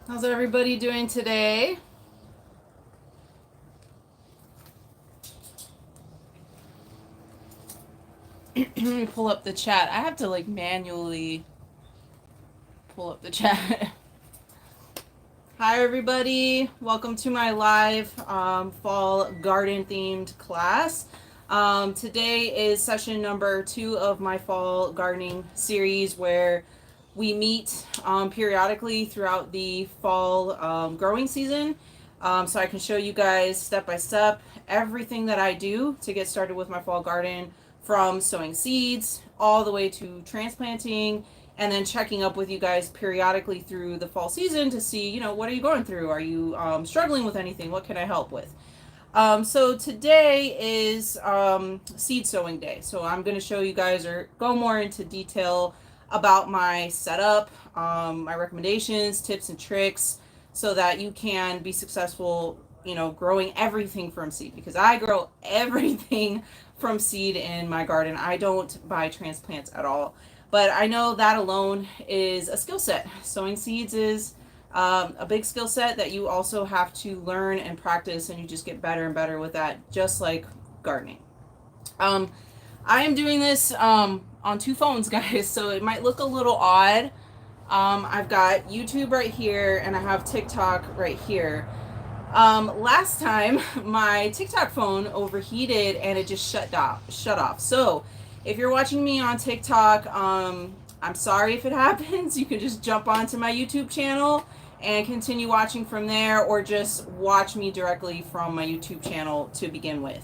How's everybody doing today? Let me pull up the chat. I have to like manually pull up the chat. Hi everybody. Welcome to my live fall garden themed class. Today is session number 2 of my fall gardening series where we meet periodically throughout the fall growing season. So I can show you guys step by step everything that I do to get started with my fall garden, from sowing seeds all the way to transplanting, and then checking up with you guys periodically through the fall season to see, what are you going through? Are you struggling with anything? What can I help with? So today is seed sowing day. So I'm going to show you guys or go more into detail about my setup, my recommendations, tips, and tricks so that you can be successful, growing everything from seed, because I grow everything from seed in my garden. I don't buy transplants at all. But I know that alone is a skill set. Sowing seeds is a big skill set that you also have to learn and practice, and you just get better and better with that, just like gardening. Um, I am doing this on 2 phones, guys, so it might look a little odd. I've got YouTube right here, and I have TikTok right here. Last time, my TikTok phone overheated and it just shut off. So, if you're watching me on TikTok, I'm sorry if it happens. You can just jump onto my YouTube channel and continue watching from there, or just watch me directly from my YouTube channel to begin with.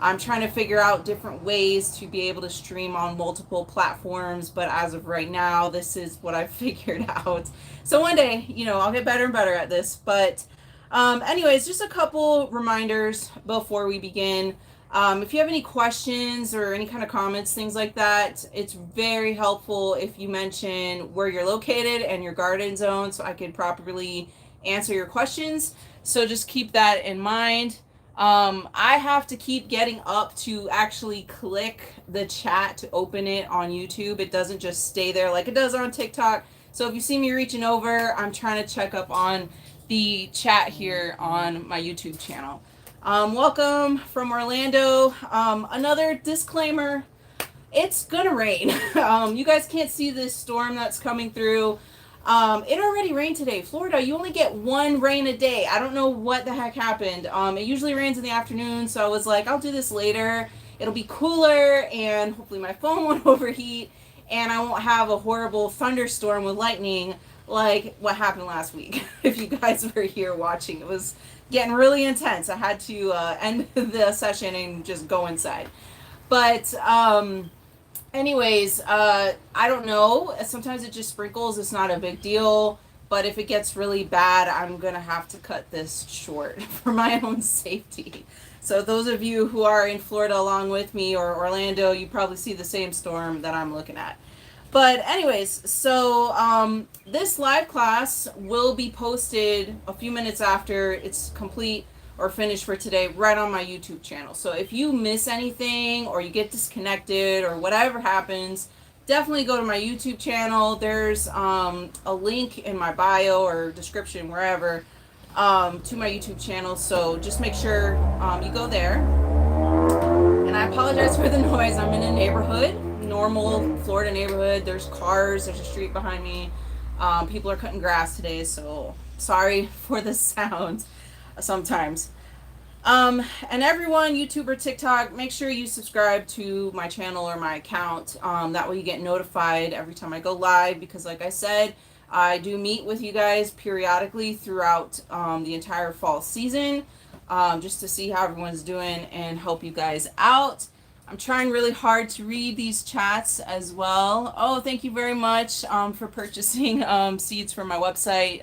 I'm trying to figure out different ways to be able to stream on multiple platforms, but as of right now, this is what I've figured out. So one day, I'll get better and better at this. But anyways, just a couple reminders before we begin. If you have any questions or any kind of comments, things like that, it's very helpful if you mention where you're located and your garden zone so I could properly answer your questions. So just keep that in mind. I have to keep getting up to actually click the chat to open it on YouTube. It doesn't just stay there like it does on TikTok. So if you see me reaching over, I'm trying to check up on the chat here on my YouTube channel. Welcome from Orlando. Another disclaimer, it's gonna rain. You guys can't see this storm that's coming through. It already rained today. Florida, you only get 1 rain a day. I don't know what the heck happened. It usually rains in the afternoon, so I was like, I'll do this later. It'll be cooler, and hopefully my phone won't overheat, and I won't have a horrible thunderstorm with lightning like what happened last week. If you guys were here watching, it was getting really intense. I had to end the session and just go inside. But anyways, I don't know. Sometimes it just sprinkles. It's not a big deal. But if it gets really bad, I'm going to have to cut this short for my own safety. So those of you who are in Florida along with me, or Orlando, you probably see the same storm that I'm looking at. But anyways, so this live class will be posted a few minutes after it's complete or finished for today, right on my YouTube channel. So if you miss anything or you get disconnected or whatever happens, definitely go to my YouTube channel. There's a link in my bio or description, wherever, to my YouTube channel. So just make sure you go there. And I apologize for the noise. I'm in a neighborhood, normal Florida neighborhood. There's cars, there's a street behind me. People are cutting grass today, so sorry for the sound sometimes. And everyone, YouTube or TikTok, make sure you subscribe to my channel or my account. That way you get notified every time I go live, because like I said, I do meet with you guys periodically throughout the entire fall season, just to see how everyone's doing and help you guys out. I'm trying really hard to read these chats as well. Oh, thank you very much for purchasing seeds from my website.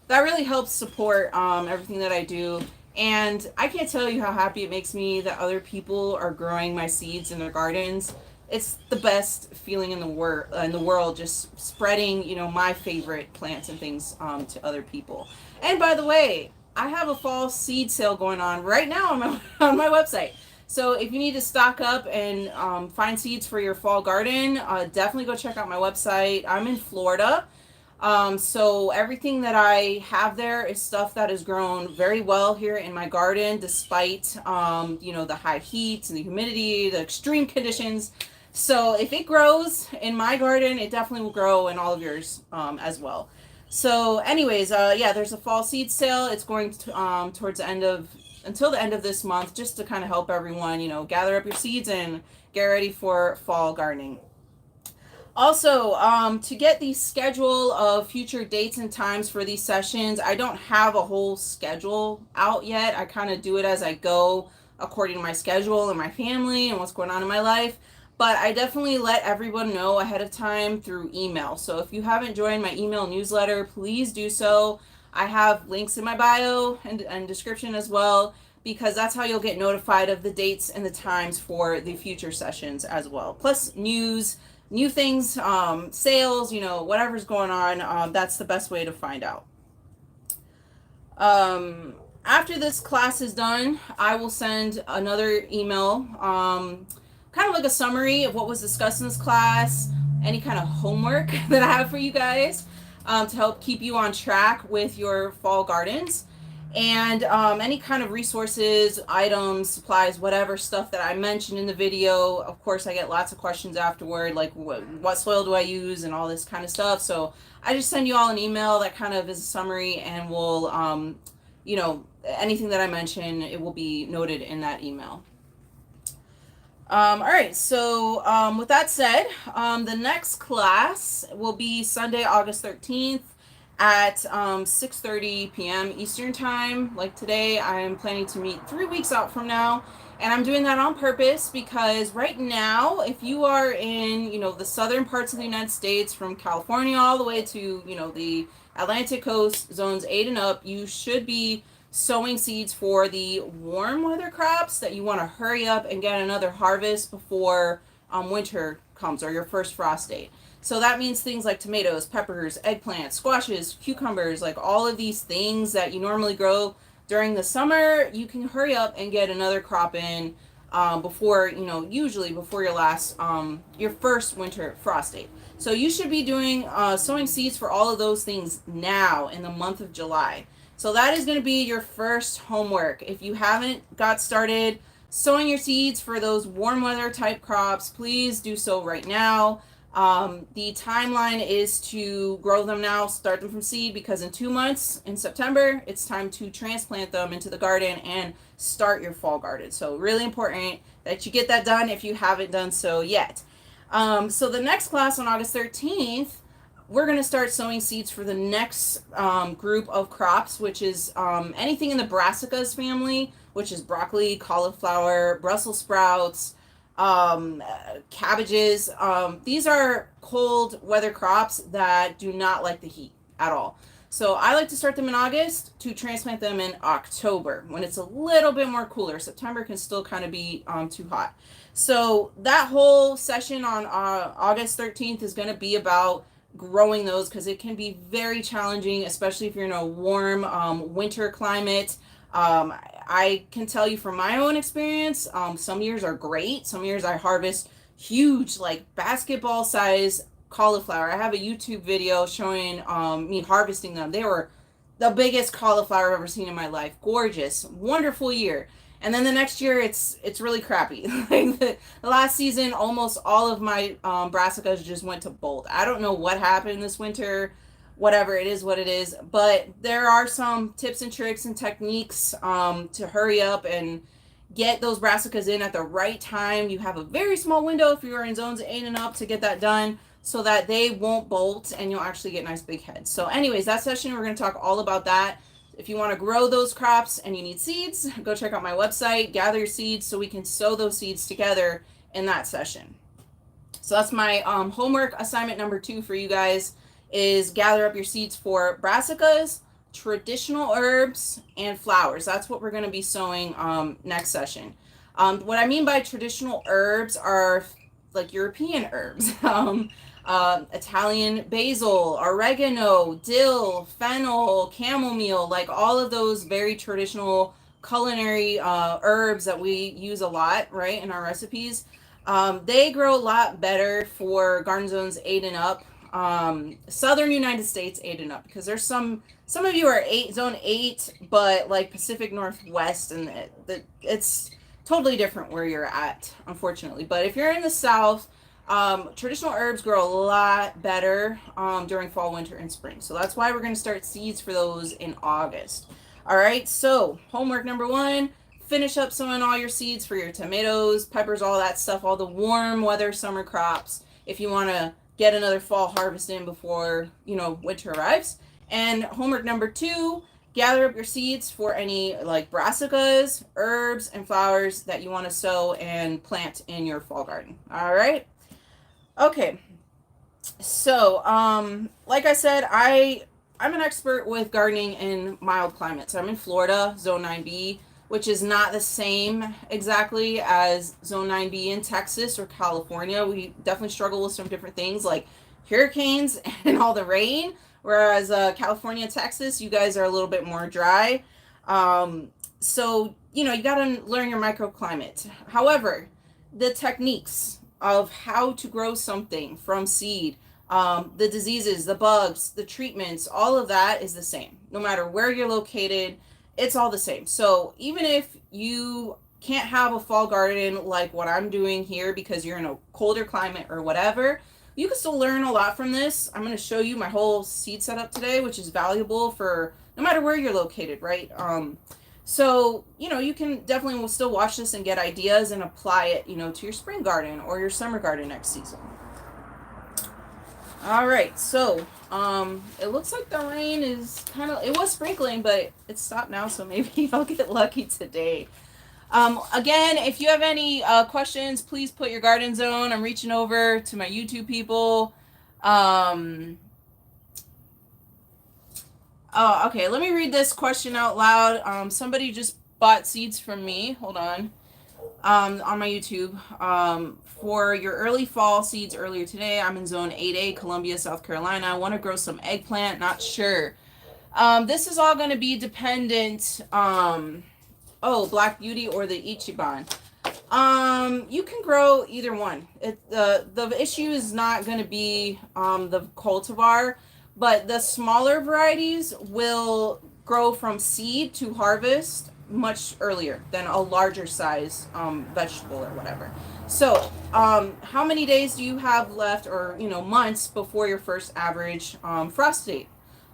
That really helps support everything that I do. And I can't tell you how happy it makes me that other people are growing my seeds in their gardens. It's the best feeling in the world, just spreading, my favorite plants and things to other people. And by the way, I have a fall seed sale going on right now on my on my website. So if you need to stock up and find seeds for your fall garden, definitely go check out my website. I'm in Florida. So everything that I have there is stuff that has grown very well here in my garden, despite, the high heat and the humidity, the extreme conditions. So if it grows in my garden, it definitely will grow in all of yours, as well. So anyways, yeah, there's a fall seed sale. It's going to, towards the end of, until the end of this month, just to kind of help everyone, gather up your seeds and get ready for fall gardening. Also, to get the schedule of future dates and times for these sessions, I don't have a whole schedule out yet. I kind of do it as I go according to my schedule and my family and what's going on in my life. But I definitely let everyone know ahead of time through email. So if you haven't joined my email newsletter, please do so. I have links in my bio and description as well, because that's how you'll get notified of the dates and the times for the future sessions as well. Plus news, new things, sales, whatever's going on. That's the best way to find out. After this class is done, I will send another email, kind of like a summary of what was discussed in this class, any kind of homework that I have for you guys, to help keep you on track with your fall gardens. And any kind of resources, items, supplies, whatever stuff that I mentioned in the video. Of course, I get lots of questions afterward, like what soil do I use and all this kind of stuff. So I just send you all an email that kind of is a summary, and will, anything that I mention, it will be noted in that email. All right, so with that said, the next class will be Sunday, August 13th at 6:30 p.m. Eastern Time. Like today, I'm planning to meet 3 weeks out from now, and I'm doing that on purpose because right now, if you are in, the southern parts of the United States, from California all the way to, the Atlantic coast, zones 8 and up, you should be sowing seeds for the warm weather crops that you want to hurry up and get another harvest before winter comes, or your first frost date. So that means things like tomatoes, peppers, eggplants, squashes, cucumbers, like all of these things that you normally grow during the summer, you can hurry up and get another crop in, before, usually before your first winter frost date. So you should be doing, sowing seeds for all of those things now in the month of July. So that is going to be your first homework. If you haven't got started sowing your seeds for those warm weather type crops, please do so right now. The timeline is to grow them now, start them from seed, because in 2 months, in September, it's time to transplant them into the garden and start your fall garden. So really important that you get that done if you haven't done so yet. So the next class on August 13th, we're going to start sowing seeds for the next group of crops, which is anything in the brassicas family, which is broccoli, cauliflower, Brussels sprouts, cabbages. These are cold weather crops that do not like the heat at all. So I like to start them in August to transplant them in October when it's a little bit more cooler. September can still kind of be too hot. So that whole session on August 13th is going to be about growing those, because it can be very challenging, especially if you're in a warm winter climate. I can tell you from my own experience, some years are great. Some years I harvest huge, like basketball size cauliflower. I have a YouTube video showing me harvesting them. They were the biggest cauliflower I've ever seen in my life. Gorgeous, wonderful year. And then the next year, it's really crappy. Like the last season, almost all of my brassicas just went to bolt. I don't know what happened this winter. Whatever, it is what it is. But there are some tips and tricks and techniques to hurry up and get those brassicas in at the right time. You have a very small window if you are in zones 8 and up to get that done, so that they won't bolt and you'll actually get nice big heads. So anyways, that session, we're going to talk all about that. If you want to grow those crops and you need seeds, go check out my website, gather your seeds so we can sow those seeds together in that session. So that's my homework assignment number 2 for you guys, is gather up your seeds for brassicas, traditional herbs, and flowers. That's what we're going to be sowing next session. What I mean by traditional herbs are like European herbs. Italian basil, oregano, dill, fennel, chamomile, like all of those very traditional culinary herbs that we use a lot, right, in our recipes. They grow a lot better for garden zones 8 and up. Southern United States 8 and up, because there's some of you are zone 8, but like Pacific Northwest, and it's totally different where you're at, unfortunately. But if you're in the South, traditional herbs grow a lot better during fall, winter, and spring. So that's why we're going to start seeds for those in August. All right, so homework number 1, finish up sowing all your seeds for your tomatoes, peppers, all that stuff, all the warm weather summer crops, if you want to get another fall harvest in before, winter arrives. And homework number 2, gather up your seeds for any like brassicas, herbs, and flowers that you want to sow and plant in your fall garden. All right. Okay. So, like I said, I'm an expert with gardening in mild climates. I'm in Florida, Zone 9B, which is not the same exactly as Zone 9B in Texas or California. We definitely struggle with some different things like hurricanes and all the rain. Whereas California and Texas, you guys are a little bit more dry. So, you got to learn your microclimate. However, the techniques of how to grow something from seed, the diseases, the bugs, the treatments, all of that is the same. No matter where you're located, it's all the same. So even if you can't have a fall garden like what I'm doing here because you're in a colder climate or whatever, you can still learn a lot from this. I'm going to show you my whole seed setup today, which is valuable for no matter where you're located, right? So, you can definitely still watch this and get ideas and apply it, to your spring garden or your summer garden next season. All right, so it looks like the rain is it was sprinkling, but it's stopped now, so maybe I'll get lucky today. Again, if you have any questions, please put your garden zone. I'm reaching over to my YouTube people. Oh, okay, let me read this question out loud. Somebody just bought seeds from me. Hold on. On my YouTube. For your early fall seeds earlier today, I'm in Zone 8A, Columbia, South Carolina. I want to grow some eggplant. Not sure. This is all going to be dependent... Black Beauty or the Ichiban. You can grow either one. The issue is not going to be the cultivar, but the smaller varieties will grow from seed to harvest much earlier than a larger size vegetable or whatever. So, how many days do you have left, or months before your first average frost date?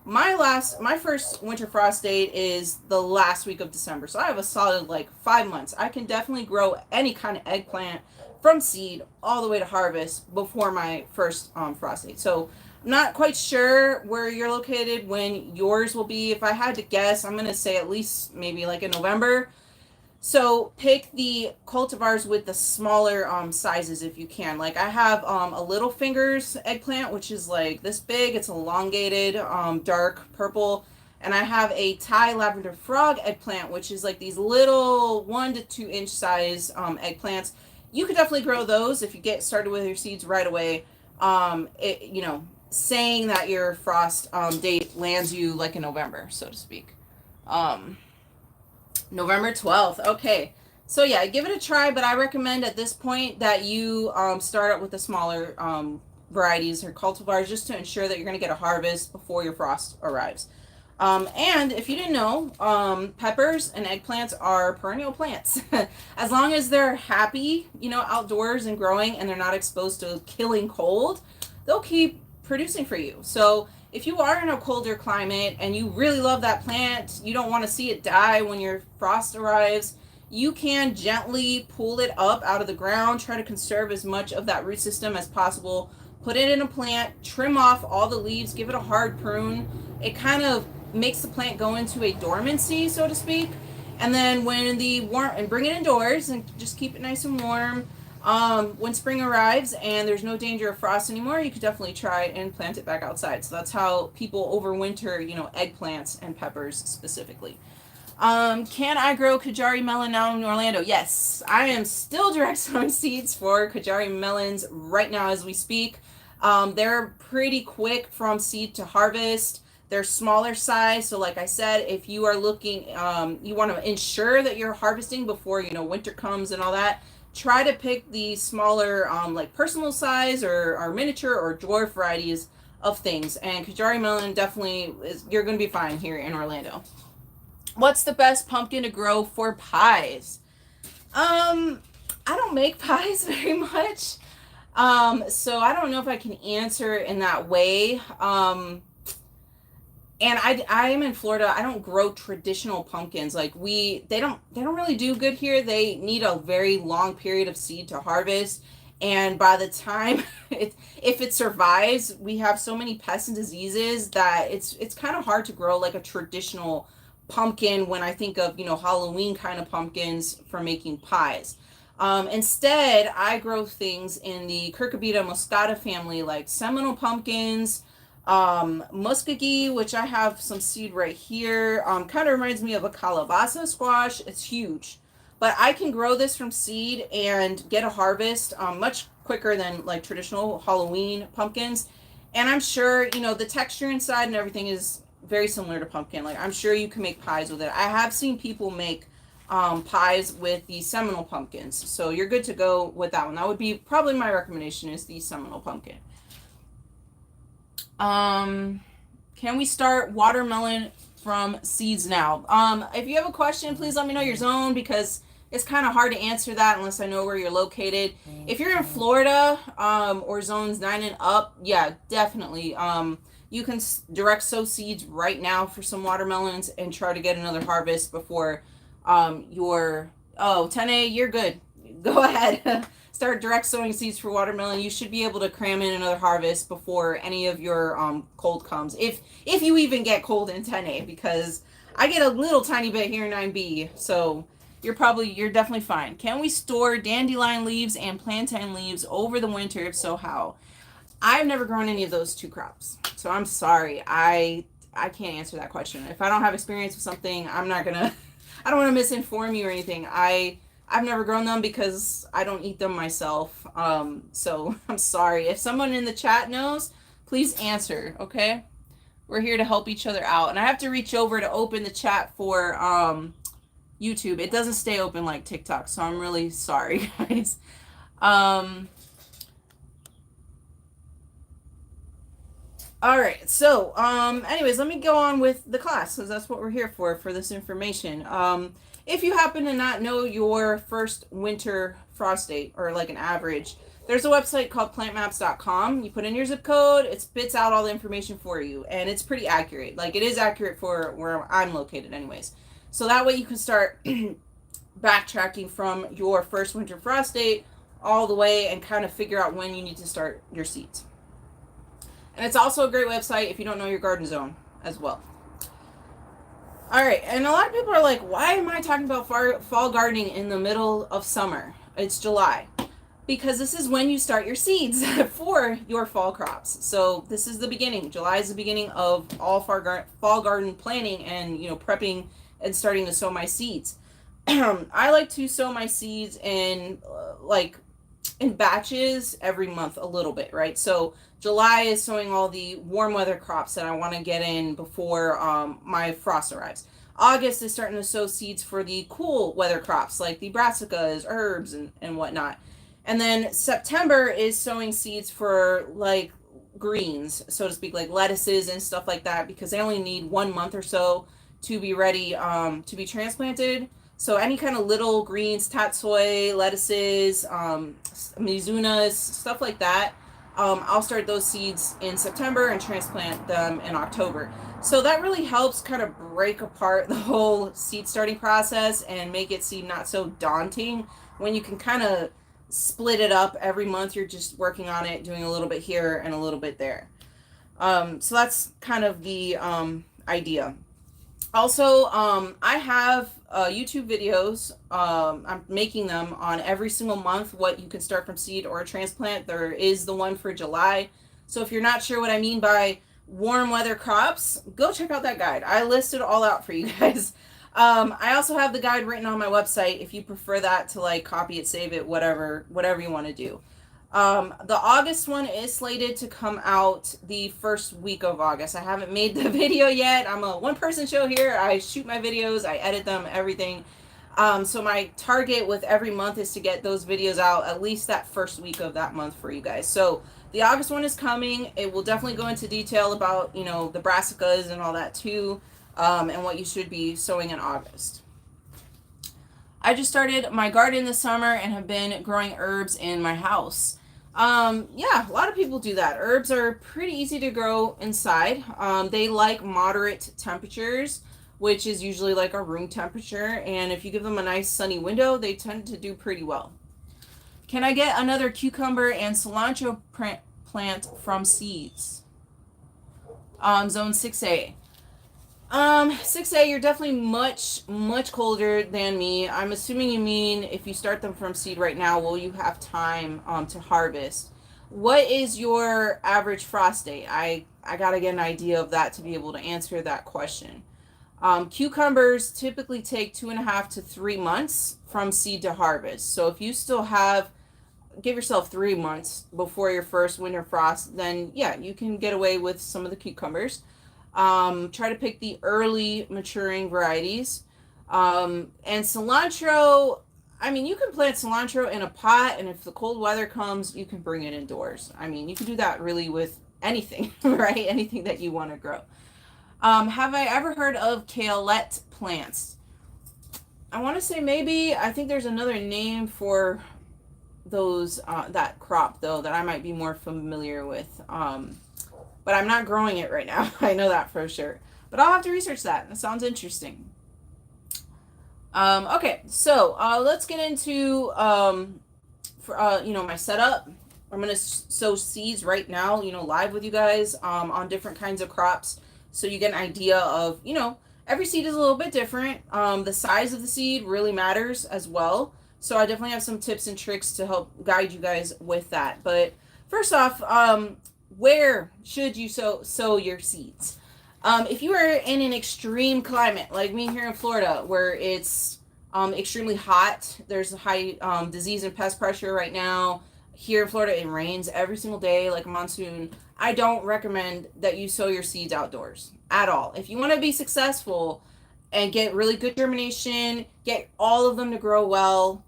My first winter frost date is the last week of December. So I have a solid 5 months. I can definitely grow any kind of eggplant from seed all the way to harvest before my first frost date. So I'm not quite sure where you're located when yours will be. If I had to guess, I'm going to say at least maybe in November. So pick the cultivars with the smaller sizes if you can. I have a Little Fingers eggplant, which is this big. It's elongated, dark purple. And I have a Thai Lavender Frog eggplant, which is these little 1 to 2 inch size eggplants. You could definitely grow those if you get started with your seeds right away. Saying that your frost date lands you in November, so to speak. November 12th. Okay. So yeah, give it a try, but I recommend at this point that you start out with the smaller varieties or cultivars just to ensure that you're going to get a harvest before your frost arrives. And if you didn't know, peppers and eggplants are perennial plants. As long as they're happy, outdoors and growing and they're not exposed to killing cold, they'll keep producing for you. So if you are in a colder climate and you really love that plant, you don't want to see it die when your frost arrives, you can gently pull it up out of the ground, try to conserve as much of that root system as possible, put it in a plant, trim off all the leaves, give it a hard prune. It kind of makes the plant go into a dormancy, so to speak. And then when bring it indoors and just keep it nice and warm. When spring arrives and there's no danger of frost anymore, you could definitely try and plant it back outside. So that's how people overwinter, eggplants and peppers specifically. Can I grow Kajari melon now in Orlando? Yes, I am still direct sowing seeds for Kajari melons right now as we speak. They're pretty quick from seed to harvest. They're smaller size. So like I said, if you are looking, you want to ensure that you're harvesting before, winter comes and all that. Try to pick the smaller, personal size or miniature or dwarf varieties of things. And Kajari melon definitely is, you're going to be fine here in Orlando. What's the best pumpkin to grow for pies? I don't make pies very much. So I don't know if I can answer in that way. And I am in Florida. I don't grow traditional pumpkins. Like they don't really do good here. They need a very long period of seed to harvest. And by the time if it survives, we have so many pests and diseases that it's kind of hard to grow like a traditional pumpkin when I think of, Halloween kind of pumpkins for making pies. Instead, I grow things in the Cucurbita moscata family, like Seminole pumpkins, muskogee, which I have some seed right here. Kind of reminds me of a calabaza squash. It's huge, but I can grow this from seed and get a harvest much quicker than like traditional Halloween pumpkins. And I'm sure, the texture inside and everything is very similar to pumpkin. Like, I'm sure you can make pies with it. I have seen people make pies with the Seminole pumpkins, so you're good to go with that one. That would be probably my recommendation, is the Seminole pumpkin. Can we start watermelon from seeds now? If you have a question, please let me know your zone, because it's kind of hard to answer that unless I know where you're located. If you're in Florida, or zones 9 and up, yeah, definitely. You can direct sow seeds right now for some watermelons and try to get another harvest before 10A, you're good. Go ahead. Start direct sowing seeds for watermelon. You should be able to cram in another harvest before any of your cold comes. If you even get cold in 10A, because I get a little tiny bit here in 9B. So you're definitely fine. Can we store dandelion leaves and plantain leaves over the winter? If so, how? I've never grown any of those two crops, so I'm sorry. I can't answer that question. If I don't have experience with something, I'm not gonna. I don't want to misinform you or anything. I've never grown them because I don't eat them myself. So I'm sorry. If someone in the chat knows, please answer. Okay, we're here to help each other out, and I have to reach over to open the chat for YouTube. It doesn't stay open like TikTok, so I'm really sorry, guys. All right, so anyways, let me go on with the class, because that's what we're here for this information. If you happen to not know your first winter frost date, or like an average, there's a website called plantmaps.com. You put in your zip code, it spits out all the information for you, and it's pretty accurate. Like, it is accurate for where I'm located anyways. So that way you can start backtracking from your first winter frost date all the way and kind of figure out when you need to start your seeds. And it's also a great website if you don't know your garden zone as well. All right, and a lot of people are like, why am I talking about fall gardening in the middle of summer? It's July. Because this is when you start your seeds for your fall crops. So this is the beginning. July is the beginning of all fall garden planning and, prepping and starting to sow my seeds. I like to sow my seeds in batches every month a little bit, right? So July is sowing all the warm weather crops that I want to get in before my frost arrives. August is starting to sow seeds for the cool weather crops like the brassicas, herbs, and whatnot. And then September is sowing seeds for like greens, so to speak, like lettuces and stuff like that, because they only need 1 month or so to be ready to be transplanted. So any kind of little greens, tatsoi, lettuces, mizunas, stuff like that, I'll start those seeds in September and transplant them in October. So that really helps kind of break apart the whole seed starting process and make it seem not so daunting when you can kind of split it up every month. You're just working on it, doing a little bit here and a little bit there. So that's kind of the idea. Also, I have YouTube videos. I'm making them on every single month, what you can start from seed or transplant. There is the one for July. So if you're not sure what I mean by warm weather crops, go check out that guide. I listed all out for you guys. I also have the guide written on my website if you prefer that to like copy it, save it, whatever you want to do. The August one is slated to come out the first week of August. I haven't made the video yet. I'm a one-person show here. I shoot my videos, I edit them, everything. So my target with every month is to get those videos out at least that first week of that month for you guys. So The August one is coming. It will definitely go into detail about, the brassicas and all that too, and what you should be sowing in August. I just started my garden this summer and have been growing herbs in my house. Yeah, a lot of people do that. Herbs are pretty easy to grow inside. They like moderate temperatures, which is usually like a room temperature. And if you give them a nice sunny window, they tend to do pretty well. Can I get another cucumber and cilantro plant from seeds? Zone 6A. 6A, you're definitely much, much colder than me. I'm assuming you mean if you start them from seed right now, will you have time to harvest? What is your average frost date? I gotta get an idea of that to be able to answer that question. Cucumbers typically take 2.5 to 3 months from seed to harvest. So if you still have, give yourself 3 months before your first winter frost, then yeah, you can get away with some of the cucumbers. Try to pick the early maturing varieties. And cilantro, I mean, you can plant cilantro in a pot, and if the cold weather comes, you can bring it indoors. I mean, you can do that really with anything, right? Anything that you want to grow. Have I ever heard of kaolette plants? I want to say maybe, I think there's another name for those, that crop though, that I might be more familiar with. But I'm not growing it right now. I know that for sure. But I'll have to research that. That sounds interesting. Okay, so let's get into my setup. I'm gonna sow seeds right now, live with you guys on different kinds of crops, so you get an idea of, every seed is a little bit different. The size of the seed really matters as well. So I definitely have some tips and tricks to help guide you guys with that. But first off, where should you sow your seeds? If you are in an extreme climate like me here in Florida, where it's extremely hot, there's high disease and pest pressure right now. Here in Florida, it rains every single day like a monsoon. I don't recommend that you sow your seeds outdoors at all. If you want to be successful and get really good germination, get all of them to grow well,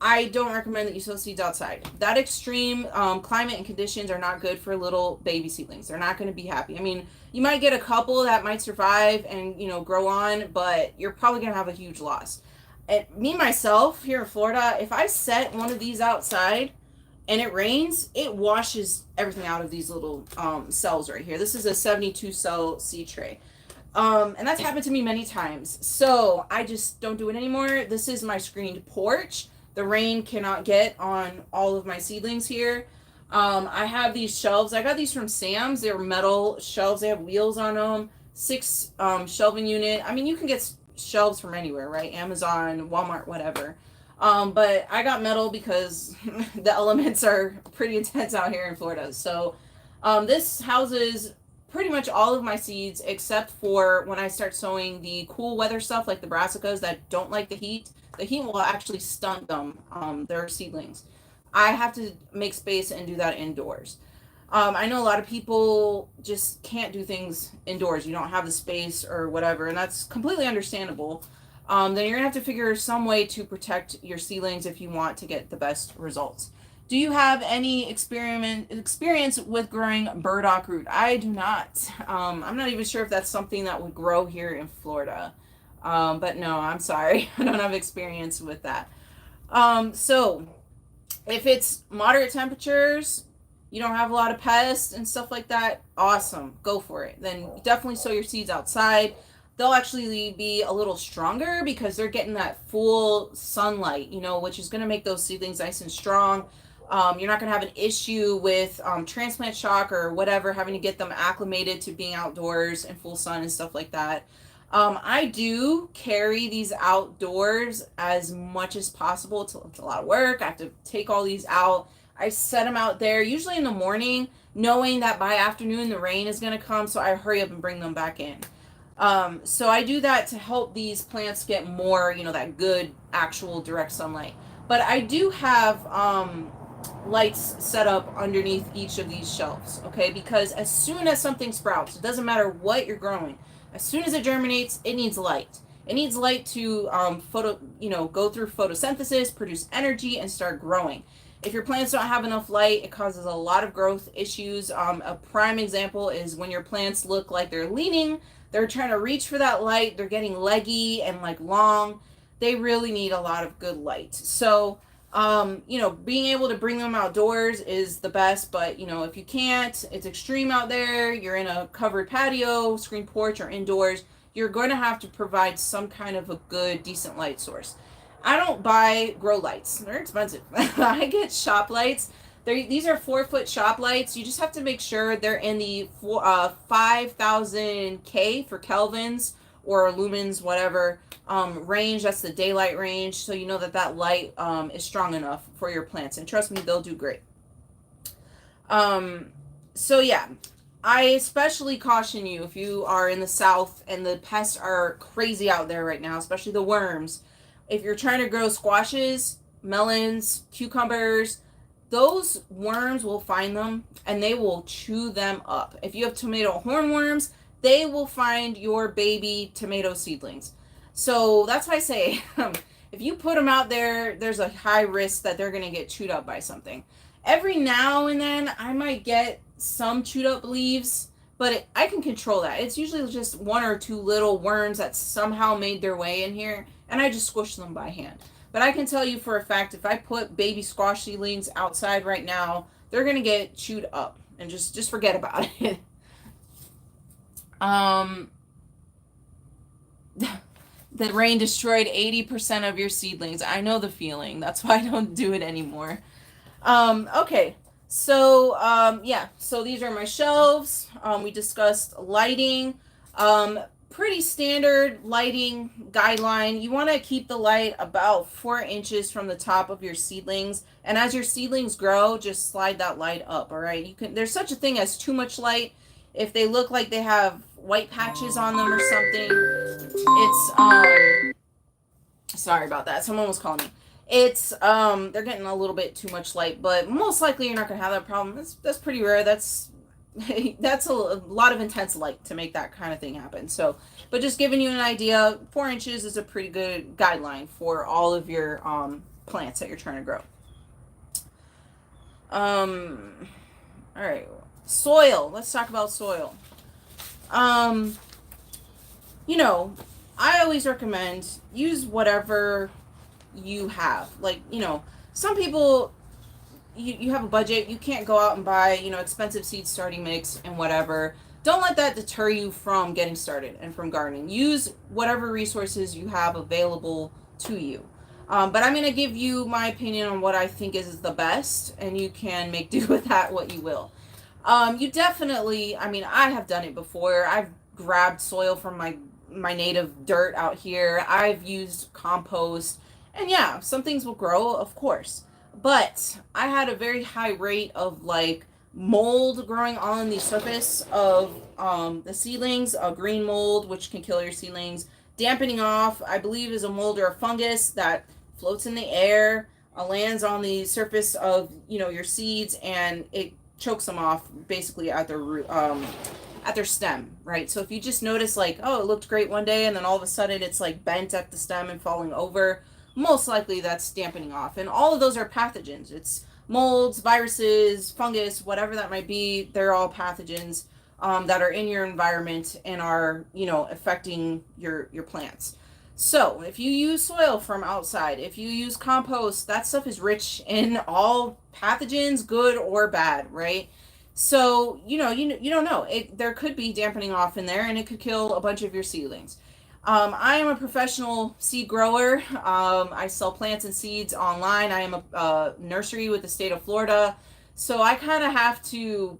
I don't recommend that you sow seeds outside. That extreme climate and conditions are not good for little baby seedlings. They're not going to be happy. I mean, you might get a couple that might survive and, grow on, but you're probably going to have a huge loss. And me, myself, here in Florida, if I set one of these outside and it rains, it washes everything out of these little cells right here. This is a 72 cell seed tray. And that's happened to me many times. So I just don't do it anymore. This is my screened porch. The rain cannot get on all of my seedlings here. I have these shelves. I got these from Sam's. They're metal shelves. They have wheels on them. 6 shelving unit. I mean, you can get shelves from anywhere, right? Amazon, Walmart, whatever. But I got metal because the elements are pretty intense out here in Florida. So this houses pretty much all of my seeds except for when I start sowing the cool weather stuff like the brassicas that don't like the heat. The heat will actually stunt them, their seedlings. I have to make space and do that indoors. I know a lot of people just can't do things indoors. You don't have the space or whatever, and that's completely understandable. Then you're gonna have to figure some way to protect your seedlings if you want to get the best results. Do you have any experience with growing burdock root? I do not. I'm not even sure if that's something that would grow here in Florida. But no, I'm sorry. I don't have experience with that. So if it's moderate temperatures, you don't have a lot of pests and stuff like that, awesome. Go for it. Then definitely sow your seeds outside. They'll actually be a little stronger because they're getting that full sunlight, which is going to make those seedlings nice and strong. You're not going to have an issue with transplant shock or whatever, having to get them acclimated to being outdoors in full sun and stuff like that. I do carry these outdoors as much as possible. It's a lot of work. I have to take all these out. I set them out there, usually in the morning, knowing that by afternoon the rain is going to come, so I hurry up and bring them back in. So I do that to help these plants get more, that good actual direct sunlight. But I do have lights set up underneath each of these shelves, okay? Because as soon as something sprouts, it doesn't matter what you're growing, as soon as it germinates, it needs light. It needs light to go through photosynthesis, produce energy, and start growing. If your plants don't have enough light, it causes a lot of growth issues. A prime example is when your plants look like they're leaning, they're trying to reach for that light, they're getting leggy and like long. They really need a lot of good light. So, being able to bring them outdoors is the best, but if you can't, it's extreme out there, you're in a covered patio, screen porch, or indoors, you're going to have to provide some kind of a good, decent light source. I don't buy grow lights. They're expensive. I get shop lights. These are 4-foot shop lights. You just have to make sure they're in the 5,000 K for kelvins or lumens, whatever range. That's the daylight range. So you know that light is strong enough for your plants. And trust me, they'll do great. So yeah, I especially caution you if you are in the South and the pests are crazy out there right now, especially the worms. If you're trying to grow squashes, melons, cucumbers, those worms will find them and they will chew them up. If you have tomato hornworms, they will find your baby tomato seedlings. So that's why I say, if you put them out there, there's a high risk that they're going to get chewed up by something. Every now and then, I might get some chewed up leaves, but I can control that. It's usually just 1 or 2 little worms that somehow made their way in here, and I just squish them by hand. But I can tell you for a fact, if I put baby squash seedlings outside right now, they're going to get chewed up, and just forget about it. The rain destroyed 80% of your seedlings. I know the feeling. That's why I don't do it anymore. Okay. So, so these are my shelves. We discussed lighting. Pretty standard lighting guideline. You want to keep the light about 4 inches from the top of your seedlings. And as your seedlings grow, just slide that light up, all right? There's such a thing as too much light. If they look like they have white patches on them or something, it's, sorry about that. Someone was calling me. It's, they're getting a little bit too much light, but most likely you're not going to have that problem. That's pretty rare. That's a lot of intense light to make that kind of thing happen. So, but just giving you an idea, 4 inches is a pretty good guideline for all of your, plants that you're trying to grow. All right. Soil. Let's talk about soil. I always recommend use whatever you have. Like, some people, you have a budget, you can't go out and buy, expensive seed starting mix and whatever. Don't let that deter you from getting started and from gardening. Use whatever resources you have available to you. But I'm going to give you my opinion on what I think is the best, and you can make do with that what you will. You definitely, I have done it before. I've grabbed soil from my native dirt out here. I've used compost. And yeah, some things will grow, of course. But I had a very high rate of mold growing on the surface of the seedlings, green mold, which can kill your seedlings. Dampening off, I believe, is a mold or a fungus that floats in the air, lands on the surface of your seeds, and it chokes them off basically at their root, at their stem, right? So if you just notice it looked great one day and then all of a sudden it's bent at the stem and falling over, most likely that's dampening off. And all of those are pathogens. It's molds, viruses, fungus, whatever that might be. They're all pathogens that are in your environment and are, affecting your plants. So if you use soil from outside, if you use compost, that stuff is rich in all pathogens, good or bad, right? So, you don't know. There could be dampening off in there and it could kill a bunch of your seedlings. I am a professional seed grower. I sell plants and seeds online. I am a nursery with the state of Florida. So I kind of have to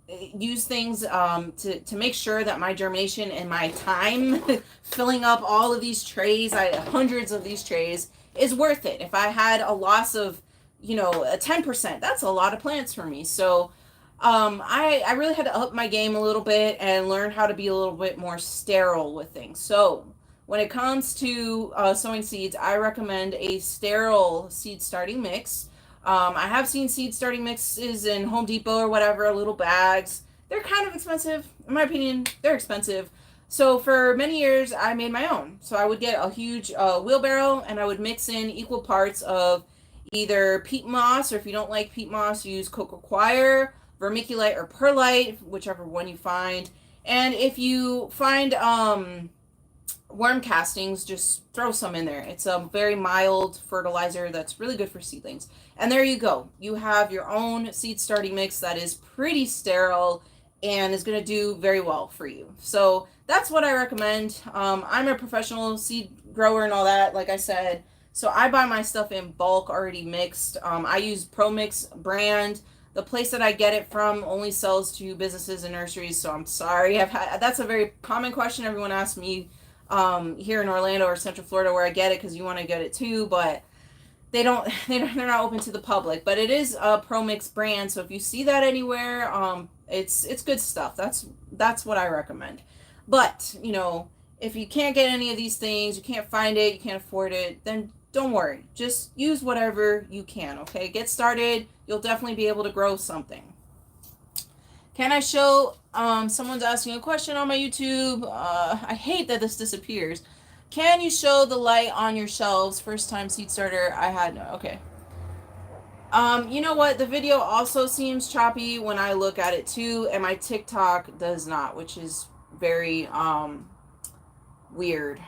use things to make sure that my germination and my time filling up all of these trays, hundreds of these trays, is worth it. If I had a loss of, a 10%, that's a lot of plants for me. So I really had to up my game a little bit and learn how to be a little bit more sterile with things. So when it comes to sowing seeds, I recommend a sterile seed starting mix. I have seen seed starting mixes in Home Depot or whatever, little bags. They're kind of expensive. In my opinion, they're expensive. So for many years, I made my own. So I would get a huge wheelbarrow and I would mix in equal parts of either peat moss, or if you don't like peat moss, use coco coir, vermiculite, or perlite, whichever one you find. And if you find worm castings, just throw some in there. It's a very mild fertilizer that's really good for seedlings. And there you go. You have your own seed starting mix that is pretty sterile and is going to do very well for you. So that's what I recommend. I'm a professional seed grower and all that, like I said. So I buy my stuff in bulk already mixed. I use ProMix brand. The place that I get it from only sells to businesses and nurseries, so I'm sorry. That's a very common question everyone asks me here in Orlando or Central Florida where I get it, because you want to get it too, but they're not open to the public. But it is a ProMix brand, so if you see that anywhere, it's good stuff. That's what I recommend. But if you can't get any of these things, you can't find it, you can't afford it, then don't worry. Just use whatever you can, okay? Get started. You'll definitely be able to grow something. Can I show, someone's asking a question on my YouTube. I hate that this disappears. Can you show the light on your shelves? First time seed starter. I had no. Okay. You know what? The video also seems choppy when I look at it too, and my TikTok does not, which is very, weird.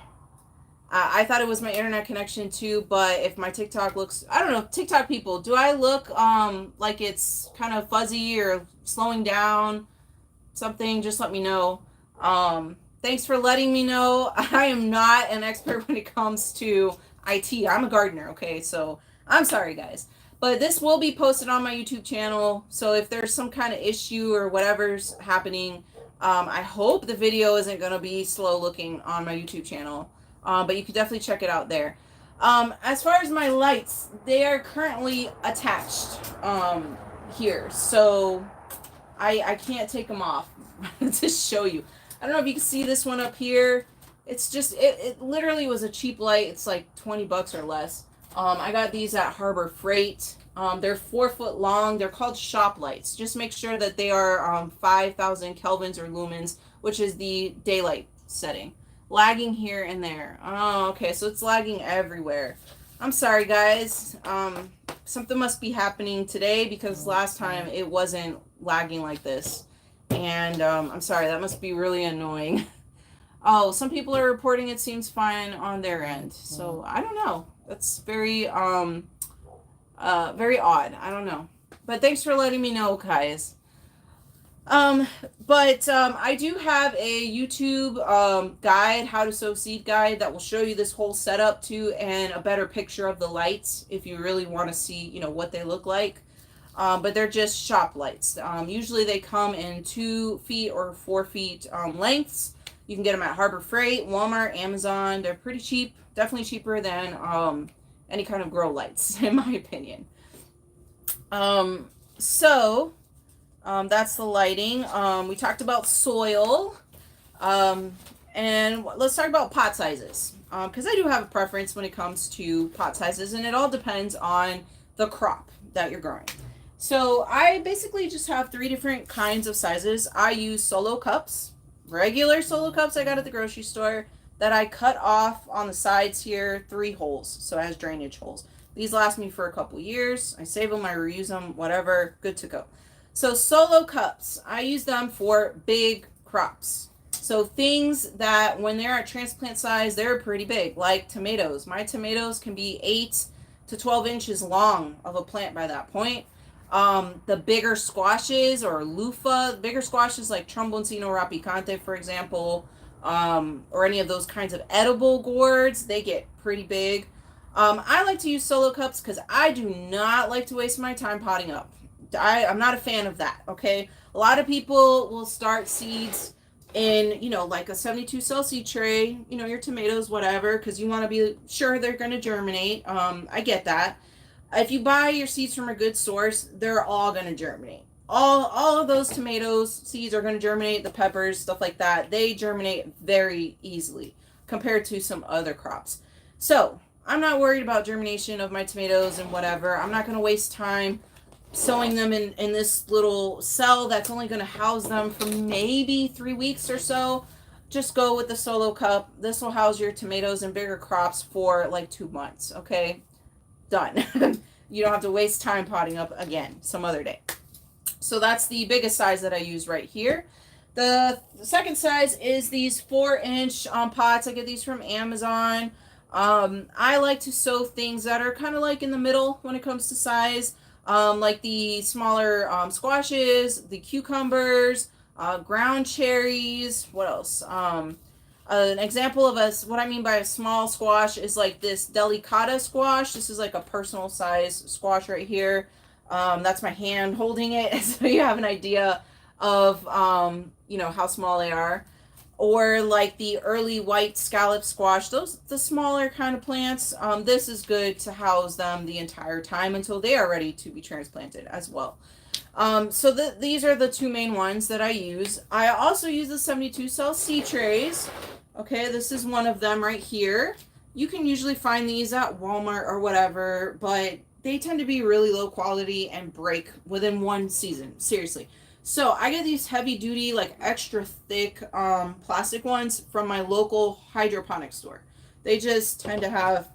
I thought it was my internet connection too, but if my TikTok looks, I don't know, TikTok people, do I look like it's kind of fuzzy or slowing down something? Just let me know. Thanks for letting me know. I am not an expert when it comes to IT. I'm a gardener, okay? So I'm sorry, guys. But this will be posted on my YouTube channel. So if there's some kind of issue or whatever's happening, I hope the video isn't going to be slow looking on my YouTube channel. But you can definitely check it out there. As far as my lights, they are currently attached here. So I can't take them off to show you. I don't know if you can see this one up here. It's just, it literally was a cheap light. It's like 20 bucks or less. I got these at Harbor Freight. They're 4 foot long. They're called shop lights. Just make sure that they are 5,000 kelvins or lumens, which is the daylight setting. Lagging here and there. Oh, okay. So it's lagging everywhere. I'm sorry, guys. Something must be happening today, because last time it wasn't lagging like this. And I'm sorry. That must be really annoying. Oh, some people are reporting it seems fine on their end. So I don't know. That's very odd. I don't know. But thanks for letting me know, guys. I do have a YouTube guide, how to sow seed guide, that will show you this whole setup too, and a better picture of the lights if you really want to see, what they look like. But they're just shop lights. Usually they come in 2 feet or 4 feet lengths. You can get them at Harbor Freight, Walmart, Amazon. They're pretty cheap, definitely cheaper than any kind of grow lights, in my opinion. That's the lighting. We talked about soil. And let's talk about pot sizes. Because I do have a preference when it comes to pot sizes, and it all depends on the crop that you're growing. So I basically just have 3 different kinds of sizes. I use solo cups, regular solo cups I got at the grocery store, that I cut off on the sides here 3 holes, so it has drainage holes. These last me for a couple years. I save them, I reuse them, whatever, good to go. So solo cups, I use them for big crops. So things that when they're at transplant size, they're pretty big, like tomatoes. My tomatoes can be 8 to 12 inches long of a plant by that point. The bigger squashes or loofah, bigger squashes like Tromboncino rapicante, for example, or any of those kinds of edible gourds, they get pretty big. I like to use solo cups because I do not like to waste my time potting up. I'm not a fan of that, okay? A lot of people will start seeds in, like a 72 cell seed tray, your tomatoes, whatever, because you want to be sure they're going to germinate. I get that. If you buy your seeds from a good source, they're all going to germinate. All of those tomatoes seeds are going to germinate, the peppers, stuff like that. They germinate very easily compared to some other crops. So I'm not worried about germination of my tomatoes and whatever. I'm not going to waste time sowing them in this little cell that's only going to house them for maybe 3 weeks or so. Just go with the solo cup. This will house your tomatoes and bigger crops for like 2 months. Okay, done. you don't have to waste time potting up again some other day. So that's the biggest size that I use right here. The second size is these 4-inch pots. I get these from Amazon. I like to sow things that are kind of like in the middle when it comes to size, like the smaller squashes, the cucumbers, ground cherries. What else? An example of what I mean by a small squash is like this delicata squash. This is like a personal size squash right here. That's my hand holding it, so you have an idea of how small they are. Or like the early white scallop squash, those the smaller kind of plants. This is good to house them the entire time until they are ready to be transplanted as well. So these are the two main ones that I use. I also use the 72 cell seed trays. Okay, this is one of them right here. You can usually find these at Walmart or whatever, but they tend to be really low quality and break within one season. Seriously. So I get these heavy duty, like extra thick plastic ones from my local hydroponic store. They just tend to have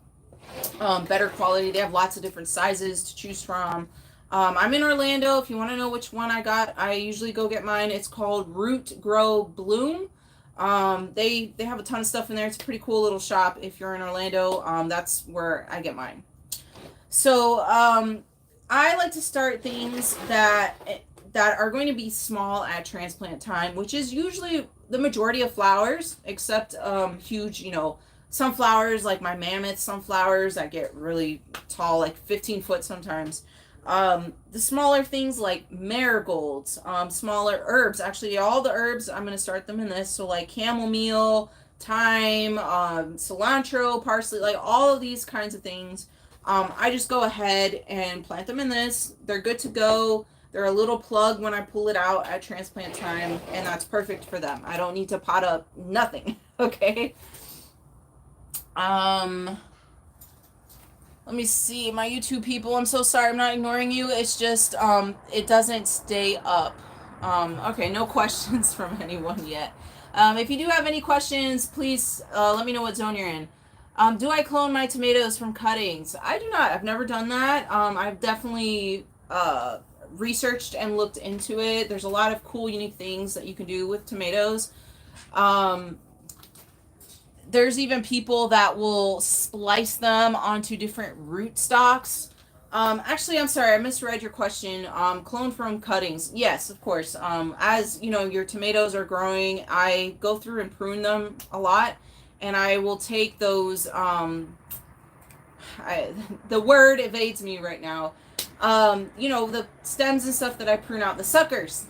better quality. They have lots of different sizes to choose from. I'm in Orlando. If you want to know which one I got, I usually go get mine. It's called Root Grow Bloom. They have a ton of stuff in there. It's a pretty cool little shop. If you're in Orlando, that's where I get mine. So I like to start things that are going to be small at transplant time, which is usually the majority of flowers, except huge, sunflowers, like my mammoth sunflowers that get really tall, like 15 foot sometimes. The smaller things like marigolds, smaller herbs. Actually, all the herbs, I'm going to start them in this. So like chamomile, thyme, cilantro, parsley, like all of these kinds of things. I just go ahead and plant them in this. They're good to go. They're a little plug when I pull it out at transplant time, and that's perfect for them. I don't need to pot up nothing, okay? Let me see, my YouTube people, I'm so sorry, I'm not ignoring you. It's just, it doesn't stay up. Okay, no questions from anyone yet. If you do have any questions, please let me know what zone you're in. Do I clone my tomatoes from cuttings? I do not. I've never done that. I've definitely researched and looked into it. There's a lot of cool, unique things that you can do with tomatoes. There's even people that will splice them onto different root stocks. Actually, I'm sorry, I misread your question. Clone from cuttings. Yes, of course. As your tomatoes are growing, I go through and prune them a lot, and I will take those. The word evades me right now. The stems and stuff that I prune out, the suckers,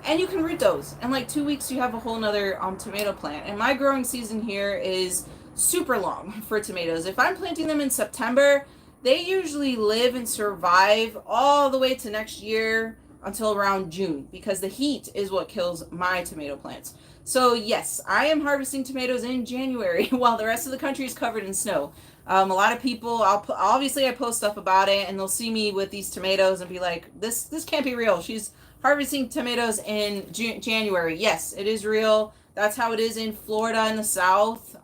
and you can root those. In like 2 weeks, you have a whole nother tomato plant. And my growing season here is super long for tomatoes. If I'm planting them in September, they usually live and survive all the way to next year until around June, because the heat is what kills my tomato plants. So yes, I am harvesting tomatoes in January while the rest of the country is covered in snow. A lot of people, obviously I post stuff about it, and they'll see me with these tomatoes and be like, this can't be real. She's harvesting tomatoes in January. Yes, it is real. That's how it is in Florida in the South.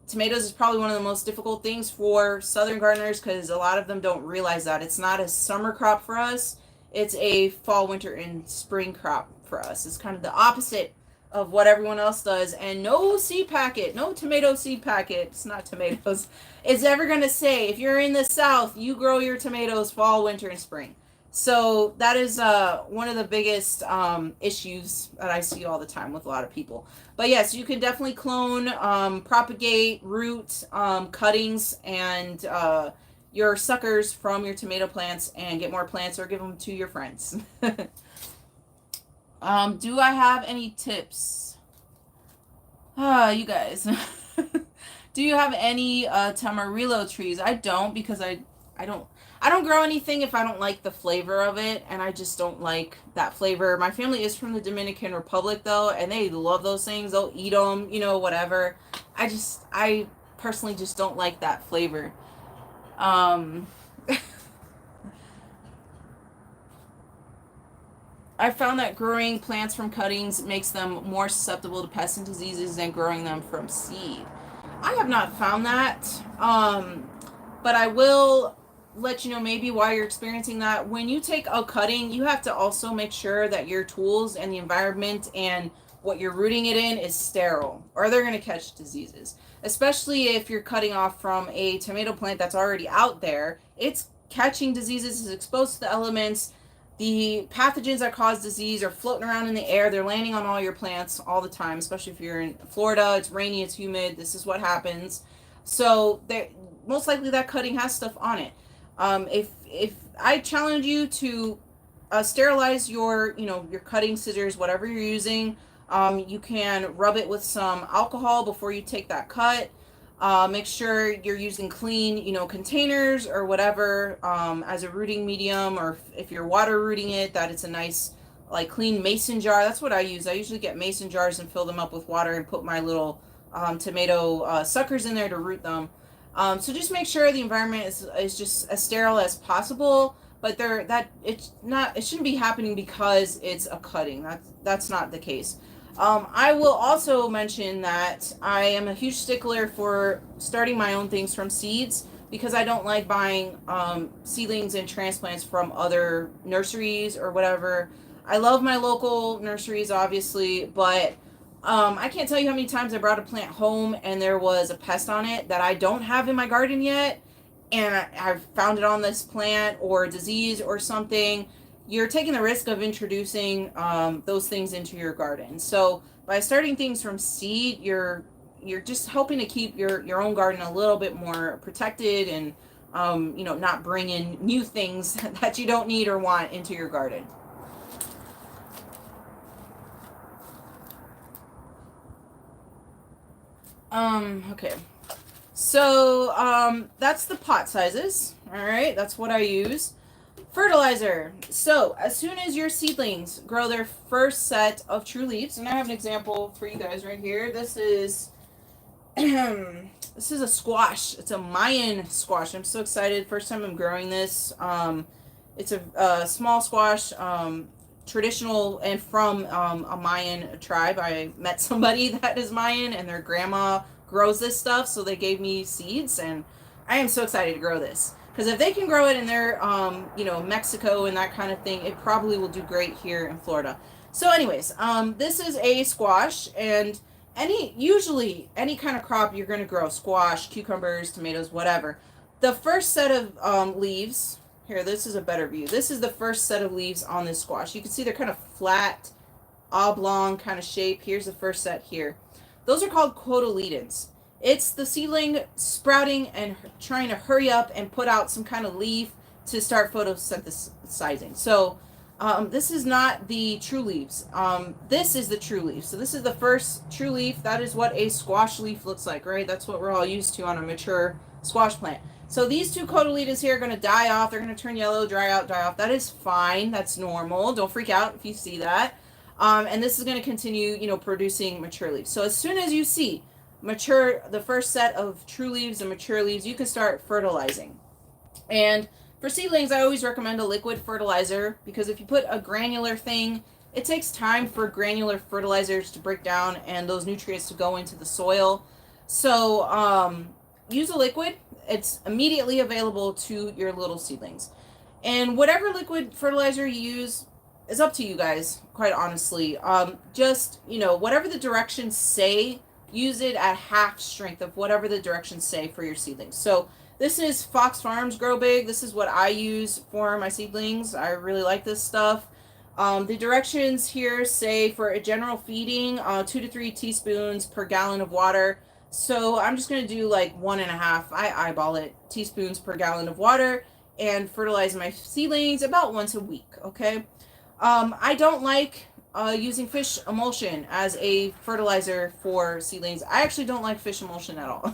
Tomatoes is probably one of the most difficult things for Southern gardeners, because a lot of them don't realize that. It's not a summer crop for us. It's a fall, winter, and spring crop for us. It's kind of the opposite of what everyone else does. And no seed packet, no tomato seed packet, it's not tomatoes, is ever going to say, if you're in the South, you grow your tomatoes fall, winter, and spring. So that is one of the biggest issues that I see all the time with a lot of people. But yes, you can definitely clone, propagate, root, cuttings, and your suckers from your tomato plants and get more plants, or give them to your friends. Do I have any tips? You guys. Do you have any Tamarillo trees? I don't, because I don't grow anything if I don't like the flavor of it, and I just don't like that flavor. My family is from the Dominican Republic, though, and they love those things. They'll eat them, whatever. I personally just don't like that flavor. I found that growing plants from cuttings makes them more susceptible to pests and diseases than growing them from seed. I have not found that, but I will let you know maybe why you're experiencing that. When you take a cutting, you have to also make sure that your tools and the environment and what you're rooting it in is sterile, or they're going to catch diseases. Especially if you're cutting off from a tomato plant that's already out there, it's catching diseases, is exposed to the elements. The pathogens that cause disease are floating around in the air. They're landing on all your plants all the time, especially if you're in Florida. It's rainy, it's humid. This is what happens. So most likely that cutting has stuff on it. If I challenge you to sterilize your your cutting scissors, whatever you're using, you can rub it with some alcohol before you take that cut. Make sure you're using clean, containers or whatever as a rooting medium, or if you're water rooting it, that it's a nice, like, clean mason jar. That's what I use. I usually get mason jars and fill them up with water and put my little tomato suckers in there to root them. So just make sure the environment is just as sterile as possible. But it shouldn't be happening because it's a cutting. That's not the case. I will also mention that I am a huge stickler for starting my own things from seeds, because I don't like buying seedlings and transplants from other nurseries or whatever. I love my local nurseries, obviously, but I can't tell you how many times I brought a plant home and there was a pest on it that I don't have in my garden yet, and I've found it on this plant, or a disease or something. You're taking the risk of introducing those things into your garden. So by starting things from seed, you're just helping to keep your own garden a little bit more protected, and not bring in new things that you don't need or want into your garden. Okay. So that's the pot sizes. All right, that's what I use. Fertilizer. So as soon as your seedlings grow their first set of true leaves, and I have an example for you guys right here. This is this is a squash. It's a Mayan squash. I'm so excited. First time I'm growing this. It's a small squash, traditional, and from a Mayan tribe. I met somebody that is Mayan, and their grandma grows this stuff, so they gave me seeds, and I am so excited to grow this. Because if they can grow it in their, Mexico and that kind of thing, it probably will do great here in Florida. So anyways, this is a squash, and usually any kind of crop you're going to grow, squash, cucumbers, tomatoes, whatever. The first set of leaves, here, this is a better view. This is the first set of leaves on this squash. You can see they're kind of flat, oblong kind of shape. Here's the first set here. Those are called cotyledons. It's the seedling sprouting and trying to hurry up and put out some kind of leaf to start photosynthesizing. So this is not the true leaves. This is the true leaf. So this is the first true leaf. That is what a squash leaf looks like, right? That's what we're all used to on a mature squash plant. So these two cotyledons here are going to die off. They're going to turn yellow, dry out, die off. That is fine. That's normal. Don't freak out if you see that. And this is going to continue, producing mature leaves. So as soon as you see the first set of true leaves and mature leaves, you can start fertilizing. And for seedlings, I always recommend a liquid fertilizer, because if you put a granular thing, it takes time for granular fertilizers to break down and those nutrients to go into the soil. So use a liquid. It's immediately available to your little seedlings. And whatever liquid fertilizer you use is up to you guys, quite honestly. Just, whatever the directions say, use it at half strength of whatever the directions say for your seedlings. So this is Fox Farms Grow Big. This is what I use for my seedlings. I really like this stuff. The directions here say for a general feeding, 2 to 3 teaspoons per gallon of water. So I'm just going to do like 1.5, I eyeball it, teaspoons per gallon of water, and fertilize my seedlings about once a week, okay? I don't like using fish emulsion as a fertilizer for seedlings. I actually don't like fish emulsion at all.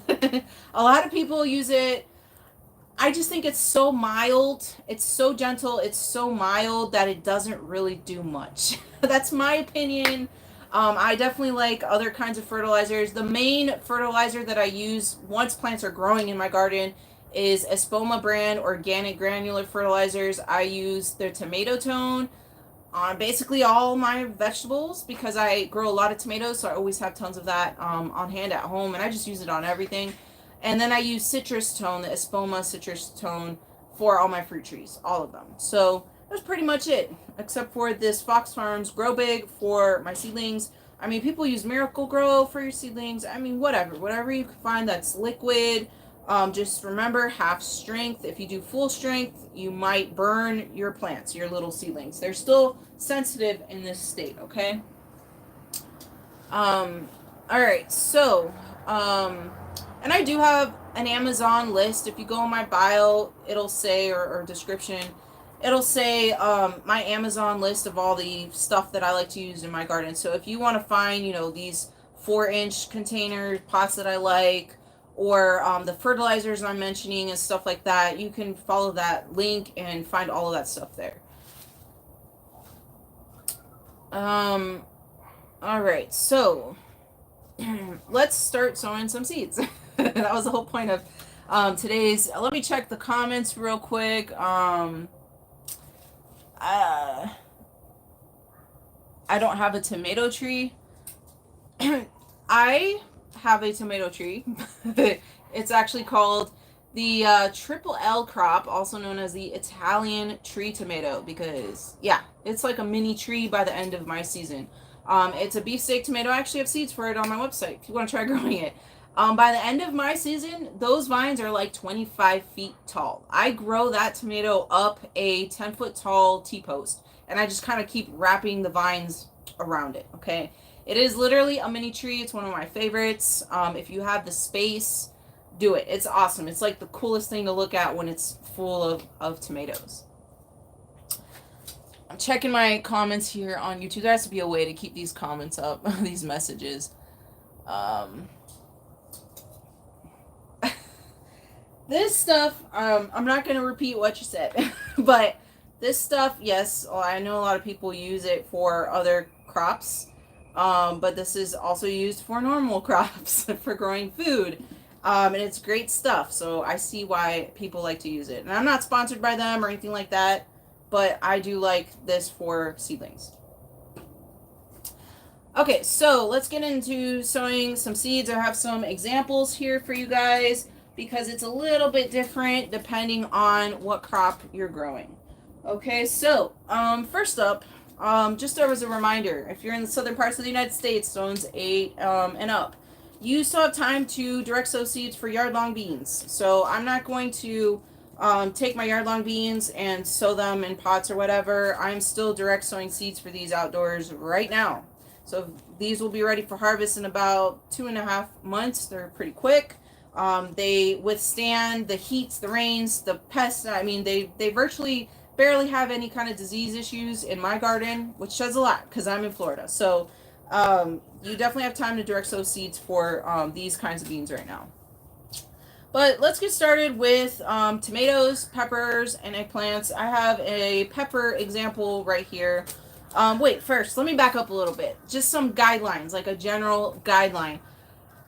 A lot of people use it. I just think it's so mild. It's so gentle. It's so mild that it doesn't really do much. That's my opinion. I definitely like other kinds of fertilizers. The main fertilizer that I use once plants are growing in my garden is Espoma brand organic granular fertilizers. I use their tomato tone on basically all my vegetables, because I grow a lot of tomatoes, so I always have tons of that on hand at home, and I just use it on everything. And then I use citrus tone, the Espoma citrus tone for all my fruit trees, all of them. So that's pretty much it, except for this Fox Farms Grow Big for my seedlings. I mean, people use Miracle Grow for your seedlings. I mean, whatever you can find that's liquid. Just remember, half strength. If you do full strength, you might burn your plants, your little seedlings. They're still sensitive in this state, okay? All right, so, and I do have an Amazon list. If you go in my bio, it'll say, or description, it'll say my Amazon list of all the stuff that I like to use in my garden. So if you want to find, you know, these 4-inch container pots that I like, or the fertilizers I'm mentioning and stuff like that, you can follow that link and find all of that stuff there. All right, so let's start sowing some seeds. That was the whole point of today's. Let me check the comments real quick. I don't have a tomato tree. I have a tomato tree. It's actually called the Triple L crop, also known as the Italian tree tomato, because yeah, it's like a mini tree by the end of my season. It's a beefsteak tomato. I actually have seeds for it on my website if you want to try growing it. By the end of my season, those vines are like 25 feet tall. I grow that tomato up a 10-foot tall T-post, and I just kind of keep wrapping the vines around it, okay? It is literally a mini tree. It's one of my favorites. If you have the space, do it. It's awesome. It's like the coolest thing to look at when it's full of tomatoes. I'm checking my comments here on YouTube. There has to be a way to keep these comments up, these messages. This stuff, I'm not going to repeat what you said, but this stuff, yes, I know a lot of people use it for other crops, but this is also used for normal crops, for growing food, and it's great stuff, so I see why people like to use it. And I'm not sponsored by them or anything like that, but I do like this for seedlings. Okay, so let's get into sowing some seeds. I have some examples here for you guys, because it's a little bit different depending on what crop you're growing. Okay, so first up, just as a reminder, if you're in the southern parts of the United States, zones 8 and up, you still have time to direct sow seeds for yard-long beans. So I'm not going to take my yard-long beans and sow them in pots or whatever. I'm still direct sowing seeds for these outdoors right now. So these will be ready for harvest in about 2.5 months. They're pretty quick. They withstand the heats, the rains, the pests. I mean, they virtually barely have any kind of disease issues in my garden, which says a lot because I'm in Florida. So you definitely have time to direct sow seeds for these kinds of beans right now. But let's get started with tomatoes, peppers, and eggplants. I have a pepper example right here. Wait, first, let me back up a little bit. Just some guidelines, like a general guideline.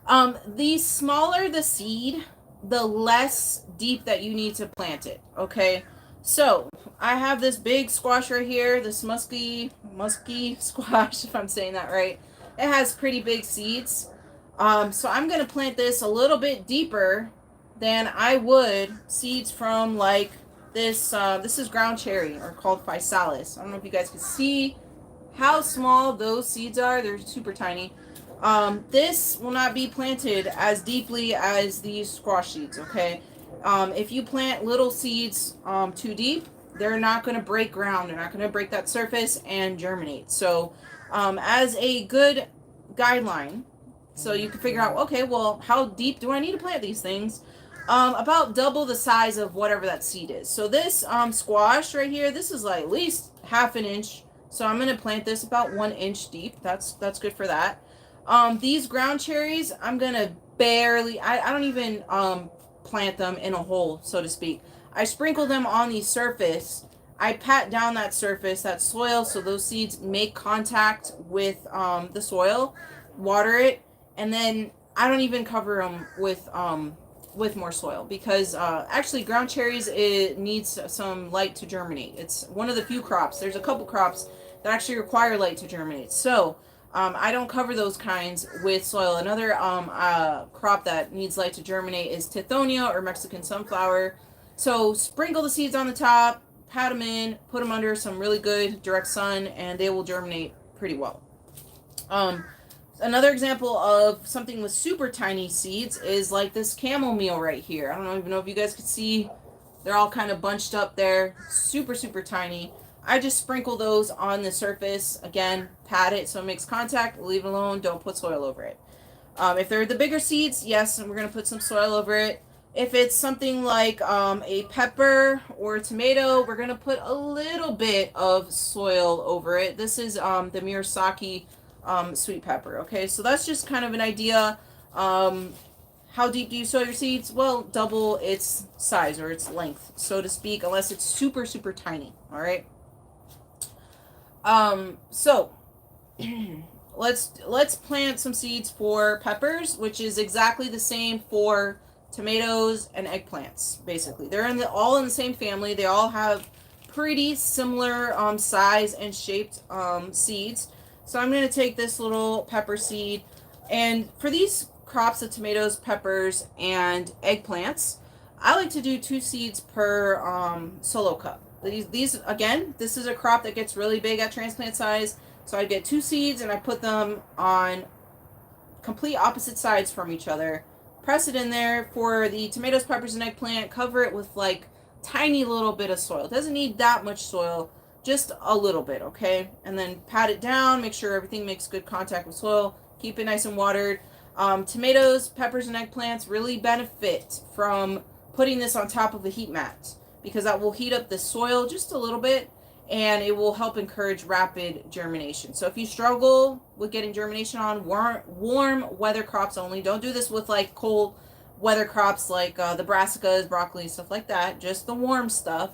The smaller the seed, the less deep that you need to plant it, okay? So, I have this big squash right here, this musky squash, if I'm saying that right. It has pretty big seeds. So I'm going to plant this a little bit deeper than I would seeds from like this. This is ground cherry, or called physalis. I don't know if you guys can see how small those seeds are. They're super tiny. This will not be planted as deeply as these squash seeds, okay? If you plant little seeds too deep, they're not going to break ground. They're not going to break that surface and germinate. So as a good guideline, so you can figure out, okay, well, how deep do I need to plant these things? About double the size of whatever that seed is. So this squash right here, this is like at least 1/2 inch. So I'm going to plant this about 1 inch deep. That's good for that. These ground cherries, I'm going to barely, I don't even plant them in a hole, so to speak. I sprinkle them on the surface. I pat down that surface, that soil, so those seeds make contact with the soil, water it, and then I don't even cover them with more soil, because actually ground cherries, it needs some light to germinate. It's one of the few crops. There's a couple crops that actually require light to germinate. So I don't cover those kinds with soil. Another crop that needs light to germinate is Tithonia, or Mexican sunflower. So sprinkle the seeds on the top, pat them in, put them under some really good direct sun, and they will germinate pretty well. Another example of something with super tiny seeds is like this chamomile right here. I don't even know if you guys could see. They're all kind of bunched up there. Super, super tiny. I just sprinkle those on the surface. Again, pat it so it makes contact. Leave it alone. Don't put soil over it. If they're the bigger seeds, yes, we're going to put some soil over it. If it's something like a pepper or a tomato, we're going to put a little bit of soil over it. This is the Murasaki sweet pepper. Okay, so that's just kind of an idea. How deep do you sow your seeds? Well, double its size or its length, so to speak, unless it's super, super tiny. All right. So let's plant some seeds for peppers, which is exactly the same for tomatoes and eggplants. Basically, they're all in the same family. They all have pretty similar size and shaped seeds. So I'm going to take this little pepper seed, and for these crops of tomatoes, peppers, and eggplants, I like to do 2 seeds per solo cup. These again, this is a crop that gets really big at transplant size, so I get 2 seeds and I put them on complete opposite sides from each other. Press it in there. For the tomatoes, peppers, and eggplant, cover it with like tiny little bit of soil. It doesn't need that much soil, just a little bit, okay? And then pat it down, make sure everything makes good contact with soil, keep it nice and watered. Tomatoes, peppers, and eggplants really benefit from putting this on top of a heat mat because that will heat up the soil just a little bit and it will help encourage rapid germination. So if you struggle with getting germination on warm weather crops only, don't do this with like cold weather crops like the brassicas, broccoli, stuff like that, just the warm stuff.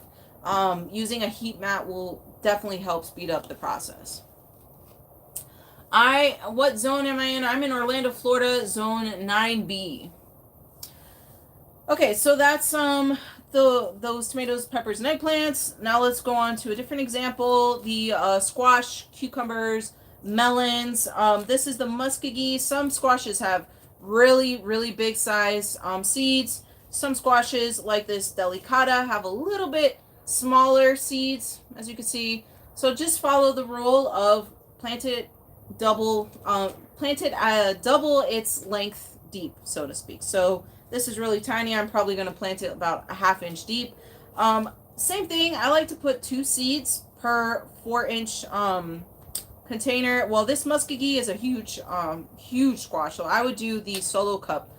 Using a heat mat will definitely help speed up the process. What zone am I in? I'm in Orlando, Florida, zone 9B. Okay, so that's those tomatoes, peppers, and eggplants. Now let's go on to a different example. The squash, cucumbers, melons. This is the muskogee. Some squashes have really, really big size seeds. Some squashes, like this delicata, have a little bit smaller seeds, as you can see. So just follow the rule of planted double its length deep, so to speak. So this is really tiny. I'm probably going to plant it about a 1/2 inch deep. Same thing. I like to put 2 seeds per 4-inch container. Well, this muskogee is a huge squash, so I would do the solo cup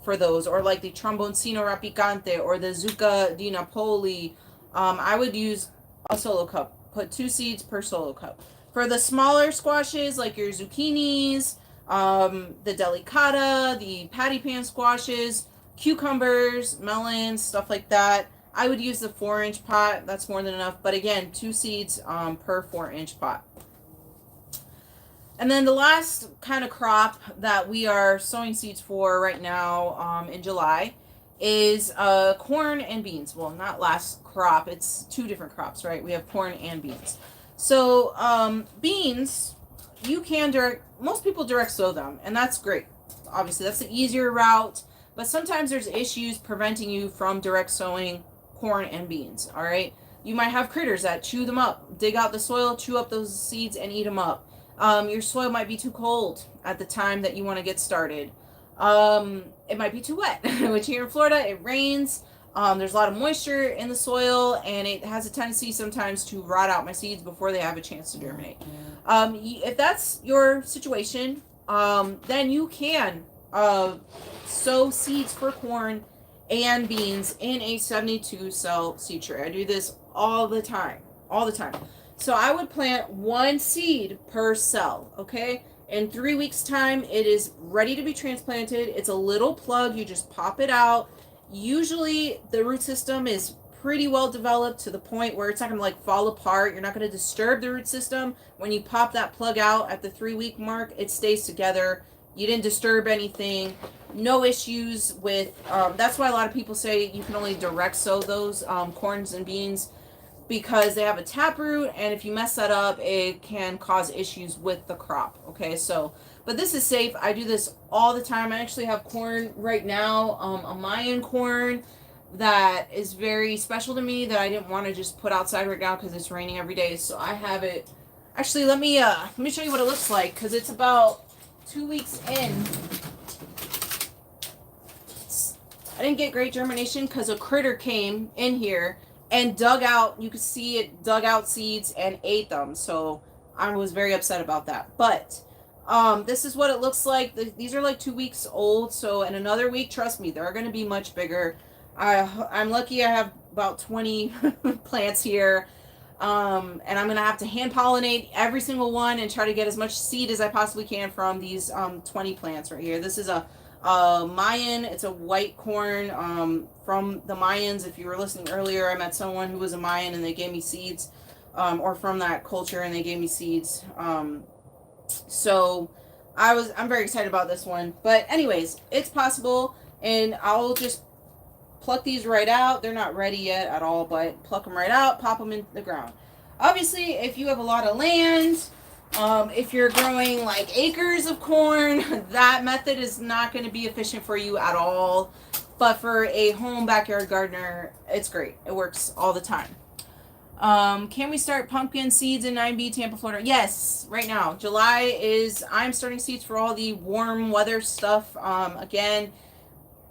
for those, or like the tromboncino rapicante or the zucca di Napoli. I would use a solo cup. Put 2 seeds per solo cup. For the smaller squashes, like your zucchinis, the delicata, the patty pan squashes, cucumbers, melons, stuff like that, I would use the 4-inch pot. That's more than enough. But again, 2 seeds per 4-inch pot. And then the last kind of crop that we are sowing seeds for right now in July is corn and beans. Well, not last crop. It's 2 different crops, right? We have corn and beans. So beans, you can most people direct sow them, and that's great. Obviously, that's the easier route, but sometimes there's issues preventing you from direct sowing corn and beans, all right? You might have critters that chew them up, dig out the soil, chew up those seeds, and eat them up. Your soil might be too cold at the time that you want to get started. It might be too wet, which here in Florida, it rains. There's a lot of moisture in the soil, and it has a tendency sometimes to rot out my seeds before they have a chance to germinate. If that's your situation, then you can sow seeds for corn and beans in a 72 cell seed tray. I do this all the time. So I would plant 1 seed per cell, okay? In 3 weeks' time, it is ready to be transplanted. It's a little plug. You just pop it out. Usually the root system is pretty well developed to the point where it's not going to like fall apart. You're not going to disturb the root system. When you pop that plug out at the 3-week mark, it stays together. You didn't disturb anything. No issues with, that's why a lot of people say you can only direct sow those corns and beans, because they have a taproot, and if you mess that up, it can cause issues with the crop. Okay, so, but this is safe. I do this all the time. I actually have corn right now, a Mayan corn that is very special to me that I didn't want to just put outside right now because it's raining every day. So I have it. Actually, let me show you what it looks like because it's about 2 weeks in. I didn't get great germination because a critter came in here and dug out. You could see it dug out seeds and ate them. So I was very upset about that. But this is what it looks like. These are like 2 weeks old. So in another week, trust me, they're going to be much bigger. I'm lucky I have about 20 plants here. And I'm going to have to hand pollinate every single one and try to get as much seed as I possibly can from these 20 plants right here. This is a Mayan. It's a white corn from the Mayans. If you were listening earlier, I met someone who was a Mayan and they gave me seeds, or from that culture, and they gave me seeds. So I'm very excited about this one. But anyways, it's possible, and I'll just pluck these right out. They're not ready yet at all, but pluck them right out, pop them in the ground. Obviously, if you have a lot of land, if you're growing like acres of corn, that method is not going to be efficient for you at all. But for a home backyard gardener, it's great. It works all the time. Can we start pumpkin seeds in 9B, Tampa, Florida? Yes, right now. July I'm starting seeds for all the warm weather stuff. Again,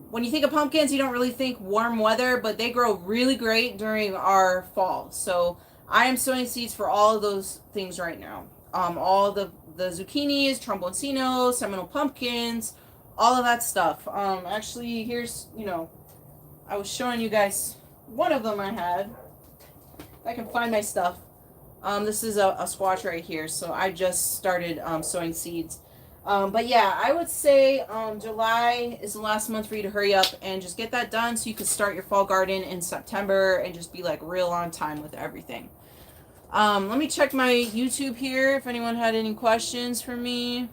when you think of pumpkins, you don't really think warm weather, but they grow really great during our fall. So I am sowing seeds for all of those things right now. All the zucchinis, tromboncino, Seminole pumpkins, all of that stuff. Actually, here's, I was showing you guys one of them I had. If I can find my stuff. This is a squash right here, so I just started sowing seeds. But yeah, I would say July is the last month for you to hurry up and just get that done so you can start your fall garden in September and just be like real on time with everything. Let me check my YouTube here if anyone had any questions for me.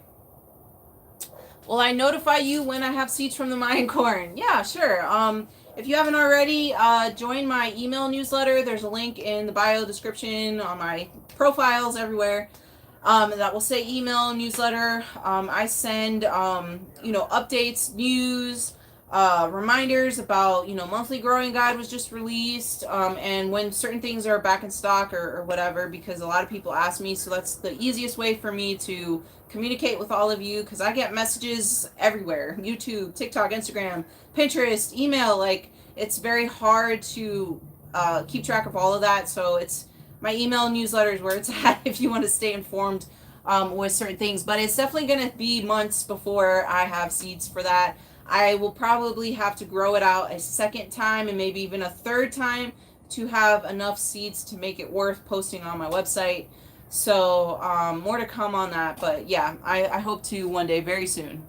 Will I notify you when I have seeds from the Mayan corn? Yeah, sure. If you haven't already, join my email newsletter. There's a link in the bio description on my profiles everywhere. That will say email newsletter. I send, updates, news, reminders about, monthly growing guide was just released, and when certain things are back in stock or whatever, because a lot of people ask me, so that's the easiest way for me to communicate with all of you, because I get messages everywhere: YouTube, TikTok, Instagram, Pinterest, email. Like, it's very hard to keep track of all of that, so it's my email newsletter is where it's at if you want to stay informed with certain things. But it's definitely going to be months before I have seeds for that. I will probably have to grow it out a second time and maybe even a third time to have enough seeds to make it worth posting on my website. So more to come on that. But yeah, I hope to one day, very soon.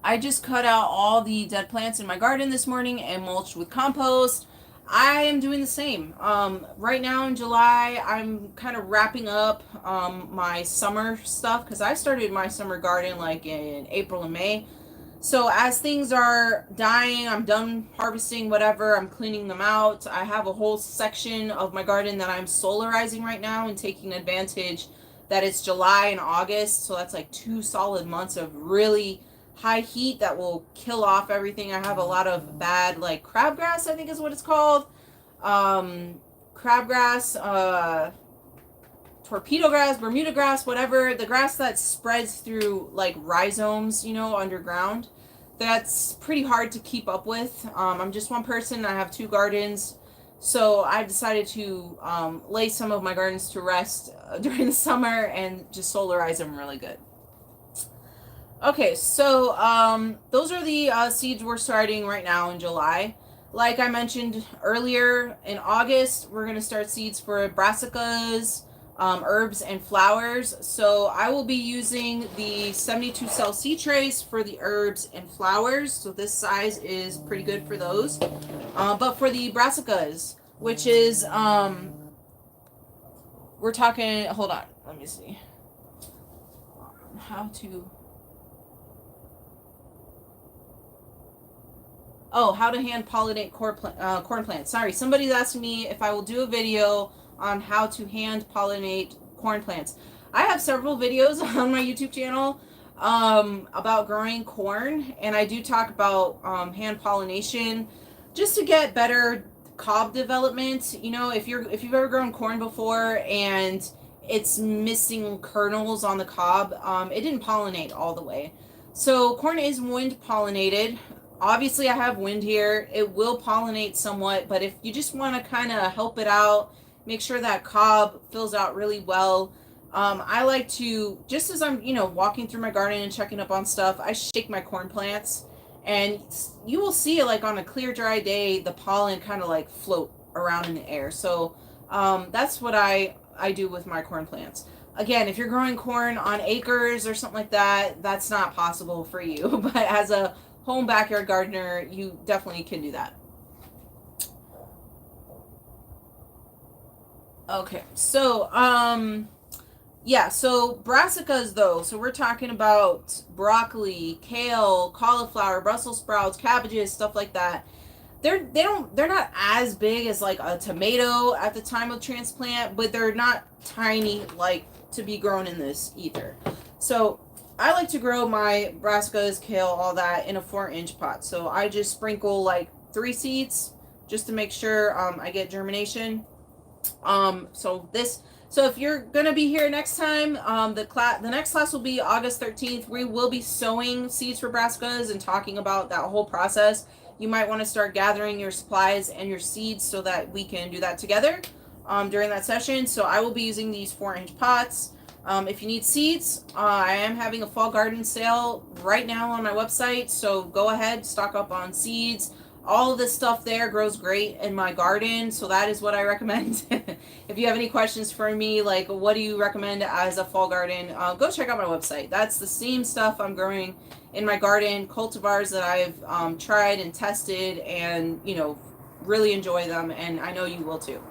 I just cut out all the dead plants in my garden this morning and mulched with compost. I am doing the same. Right now in July, I'm kind of wrapping up my summer stuff because I started my summer garden like in April and May. So as things are dying, I'm done harvesting whatever, I'm cleaning them out. I have a whole section of my garden that I'm solarizing right now and taking advantage that it's July and August. So that's like 2 solid months of really high heat that will kill off everything. I have a lot of bad, like, crabgrass, I think is what it's called. Crabgrass, torpedo grass, Bermuda grass, whatever. The grass that spreads through, like, rhizomes, underground. That's pretty hard to keep up with. I'm just one person. I have 2 gardens. So I decided to lay some of my gardens to rest during the summer and just solarize them really good. Okay, so those are the seeds we're starting right now in July. Like I mentioned earlier, in August, we're going to start seeds for brassicas, herbs, and flowers. So I will be using the 72 cell seed trays for the herbs and flowers. So this size is pretty good for those. But for the brassicas, which is, we're talking, hold on, let me see. How to hand pollinate corn plants. Sorry, somebody's asking me if I will do a video on how to hand pollinate corn plants. I have several videos on my YouTube channel. about growing corn, and I do talk about hand pollination just to get better cob development. You know, if you've ever grown corn before and it's missing kernels on the cob, it didn't pollinate all the way. So corn is wind pollinated. Obviously, I have wind here. It will pollinate somewhat, but if you just want to kind of help it out, make sure that cob fills out really well. I like to, just as I'm, walking through my garden and checking up on stuff, I shake my corn plants, and you will see, like, on a clear, dry day, the pollen kind of like float around in the air. So that's what I do with my corn plants. Again, if you're growing corn on acres or something like that, that's not possible for you. But as a home backyard gardener, you definitely can do that. Okay, so yeah, so brassicas though. So we're talking about broccoli, kale, cauliflower, Brussels sprouts, cabbages, stuff like that. They're not as big as like a tomato at the time of transplant, but they're not tiny like to be grown in this either. So I like to grow my brassicas, kale, all that in a 4-inch pot. So I just sprinkle like 3 seeds just to make sure I get germination. So if you're gonna be here next time, the next class will be August 13th. We will be sowing seeds for brassicas and talking about that whole process. You might want to start gathering your supplies and your seeds so that we can do that together during that session. So I will be using these 4-inch pots. If you need seeds, I am having a fall garden sale right now on my website. So go ahead, stock up on seeds. All of this stuff there grows great in my garden, so that is what I recommend. If you have any questions for me, like what do you recommend as a fall garden, go check out my website. That's the same stuff I'm growing in my garden, cultivars that I've tried and tested and, really enjoy them, and I know you will too.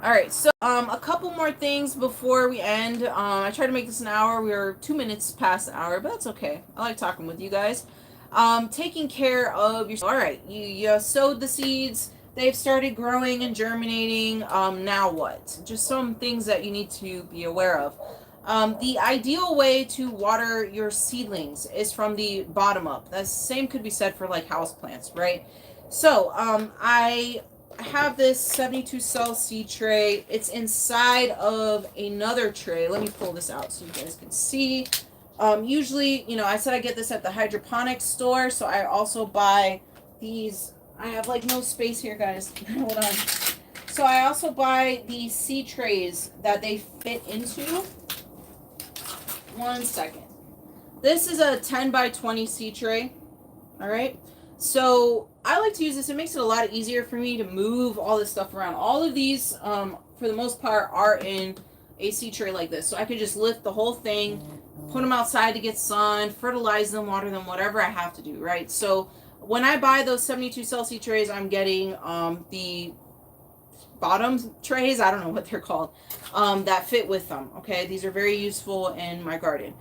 All right, so a couple more things before we end. I tried to make this an hour. We were 2 minutes past the hour, but that's okay. I like talking with you guys. Taking care of your. All right, you sowed the seeds. They've started growing and germinating. Now what? Just some things that you need to be aware of. The ideal way to water your seedlings is from the bottom up. The same could be said for like house plants, right? So I have this 72 cell seed tray. It's inside of another tray. Let me pull this out so you guys can see. Usually, I said I get this at the hydroponics store, so I also buy these. I have like no space here, guys. Hold on. So I also buy these seed trays that they fit into. 1 second. This is a 10 by 20 seed tray. All right. So I like to use this. It makes it a lot easier for me to move all this stuff around. All of these, for the most part, are in a seed tray like this. So I can just lift the whole thing, put them outside to get sun, fertilize them, water them, whatever I have to do, right? So when I buy those 72 cell seed trays, I'm getting the bottom trays, I don't know what they're called, that fit with them, okay? These are very useful in my garden.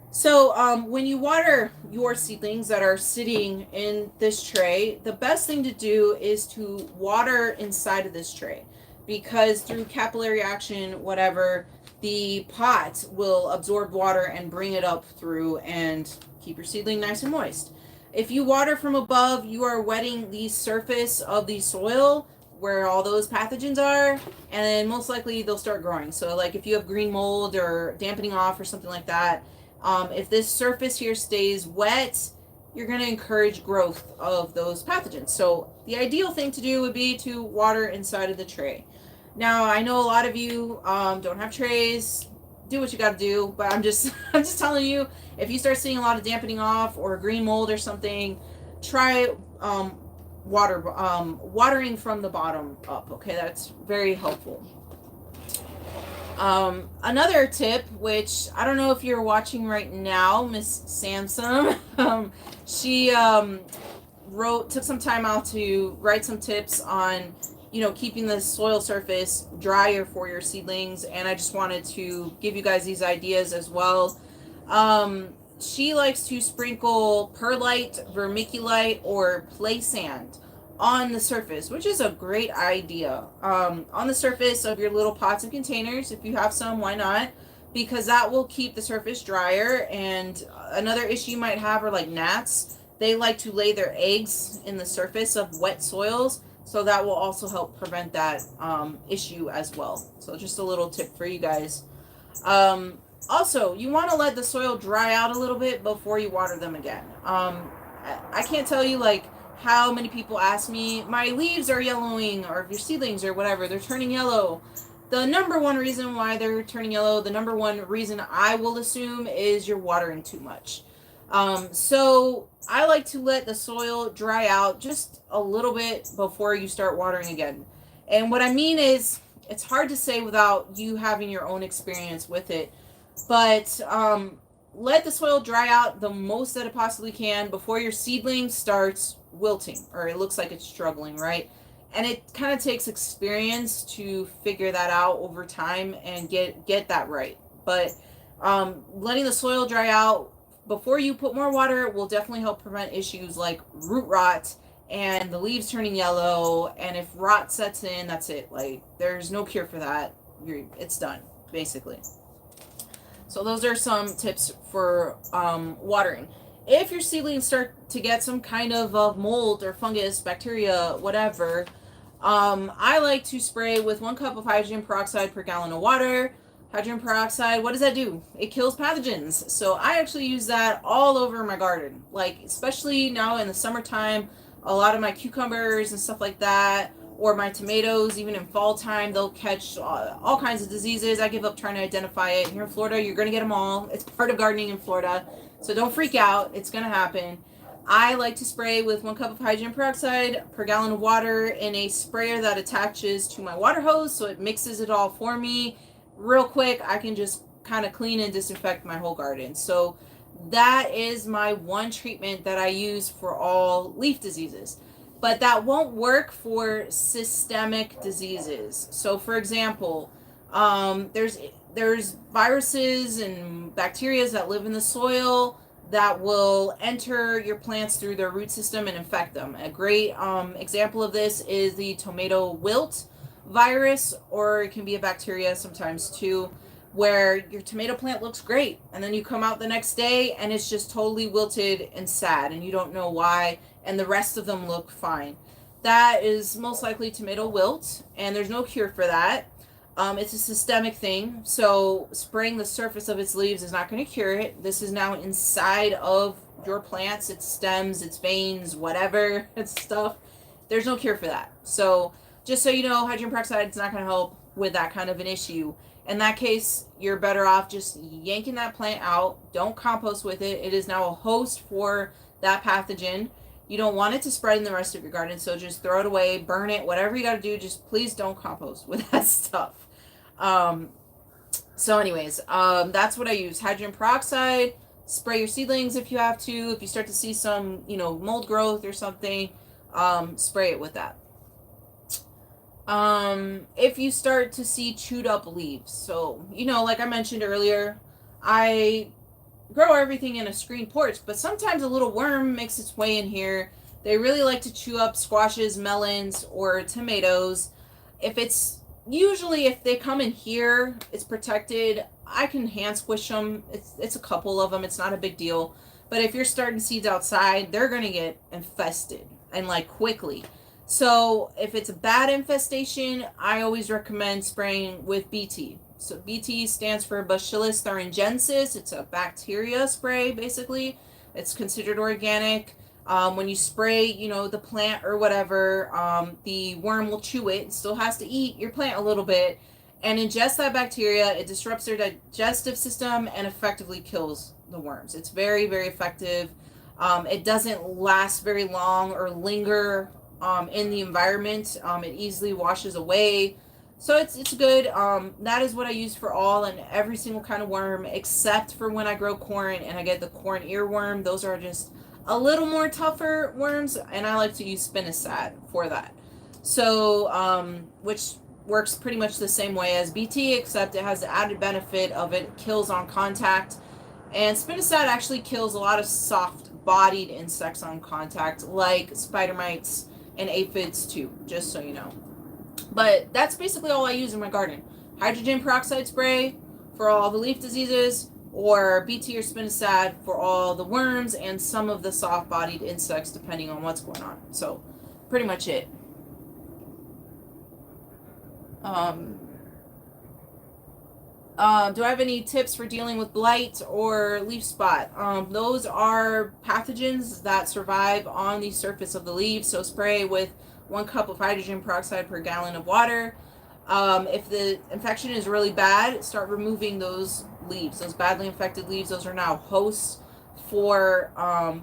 So when you water your seedlings that are sitting in this tray, the best thing to do is to water inside of this tray, because through capillary action, whatever, the pot will absorb water and bring it up through and keep your seedling nice and moist. If you water from above, you are wetting the surface of the soil where all those pathogens are, and then most likely they'll start growing. So like if you have green mold or dampening off or something like that, if this surface here stays wet, you're going to encourage growth of those pathogens. So the ideal thing to do would be to water inside of the tray. Now, I know a lot of you don't have trays. Do what you got to do, but I'm just telling you, if you start seeing a lot of dampening off or green mold or something, try watering from the bottom up. Okay, that's very helpful. Another tip, which I don't know if you're watching right now, Miss Samson, she took some time out to write some tips on keeping the soil surface drier for your seedlings, and I just wanted to give you guys these ideas as well. She likes to sprinkle perlite, vermiculite, or play sand on the surface, which is a great idea. On the surface of your little pots and containers, if you have some, why not? because that will keep the surface drier. And another issue you might have are like gnats. They like to lay their eggs in the surface of wet soils, so that will also help prevent that issue as well. So just a little tip for you guys. Also, you want to let the soil dry out a little bit before you water them again. I can't tell you like how many people ask me, my leaves are yellowing, or if your seedlings or whatever, they're turning yellow. The number one reason why they're turning yellow, the number one reason I will assume is you're watering too much. So I like to let the soil dry out just a little bit before you start watering again. And what I mean is, it's hard to say without you having your own experience with it, but let the soil dry out the most that it possibly can before your seedling starts wilting, or it looks like it's struggling, right? And it kind of takes experience to figure that out over time and get that right. But letting the soil dry out before you put more water will definitely help prevent issues like root rot and the leaves turning yellow. And if rot sets in, that's it. Like, there's no cure for that. It's done, basically. So those are some tips for watering. If your seedlings start to get some kind of mold or fungus, bacteria, whatever, I like to spray with 1 cup of hydrogen peroxide per gallon of water. Hydrogen peroxide, what does that do? It kills pathogens. So I actually use that all over my garden. Like, especially now in the summertime, a lot of my cucumbers and stuff like that, or my tomatoes, even in fall time, they'll catch all kinds of diseases. I give up trying to identify it. Here in Florida, you're going to get them all. It's part of gardening in Florida. So don't freak out. It's going to happen. I like to spray with 1 cup of hydrogen peroxide per gallon of water in a sprayer that attaches to my water hose, so it mixes it all for me. Real quick, I can just kind of clean and disinfect my whole garden. So that is my one treatment that I use for all leaf diseases. But that won't work for systemic diseases. So for example, there's viruses and bacteria that live in the soil that will enter your plants through their root system and infect them. A great example of this is the tomato wilt virus, or it can be a bacteria sometimes too, where your tomato plant looks great and then you come out the next day and it's just totally wilted and sad and you don't know why, and the rest of them look fine. That is most likely tomato wilt, and there's no cure for that. It's a systemic thing, so spraying the surface of its leaves is not going to cure it. This is now inside of your plants, its stems, its veins, whatever, its stuff. There's no cure for that. So just so you know, hydrogen peroxide is not going to help with that kind of an issue. In that case, you're better off just yanking that plant out. Don't compost with it. It is now a host for that pathogen. You don't want it to spread in the rest of your garden, so just throw it away, burn it, whatever you got to do. Just please don't compost with that stuff. So anyways, that's what I use. Hydrogen peroxide. Spray your seedlings if you have to. If you start to see some, mold growth or something, spray it with that. If you start to see chewed up leaves, so, like I mentioned earlier, I grow everything in a screen porch, but sometimes a little worm makes its way in here. They really like to chew up squashes, melons, or tomatoes. If they come in here, it's protected. I can hand squish them. It's a couple of them. It's not a big deal. But if you're starting seeds outside, they're going to get infested, and like quickly. So if it's a bad infestation, I always recommend spraying with BT. So BT stands for Bacillus thuringiensis. It's a bacteria spray, basically. It's considered organic. When you spray, the plant or whatever, the worm will chew it. It still has to eat your plant a little bit and ingest that bacteria. It disrupts their digestive system and effectively kills the worms. It's very, very effective. It doesn't last very long or linger in the environment. It easily washes away. So it's good. That is what I use for all and every single kind of worm, except for when I grow corn and I get the corn earworm. Those are just a little more tougher worms, and I like to use spinosad for that. So, which works pretty much the same way as BT, except it has the added benefit of it kills on contact. And spinosad actually kills a lot of soft-bodied insects on contact, like spider mites and aphids too, just so you know. But that's basically all I use in my garden. Hydrogen peroxide spray for all the leaf diseases, or BT or spinosad for all the worms and some of the soft-bodied insects, depending on what's going on. So, pretty much it. Do I have any tips for dealing with blight or leaf spot? Those are pathogens that survive on the surface of the leaves. So spray with 1 cup of hydrogen peroxide per gallon of water. If the infection is really bad, start removing those leaves, those badly infected leaves. Those are now hosts for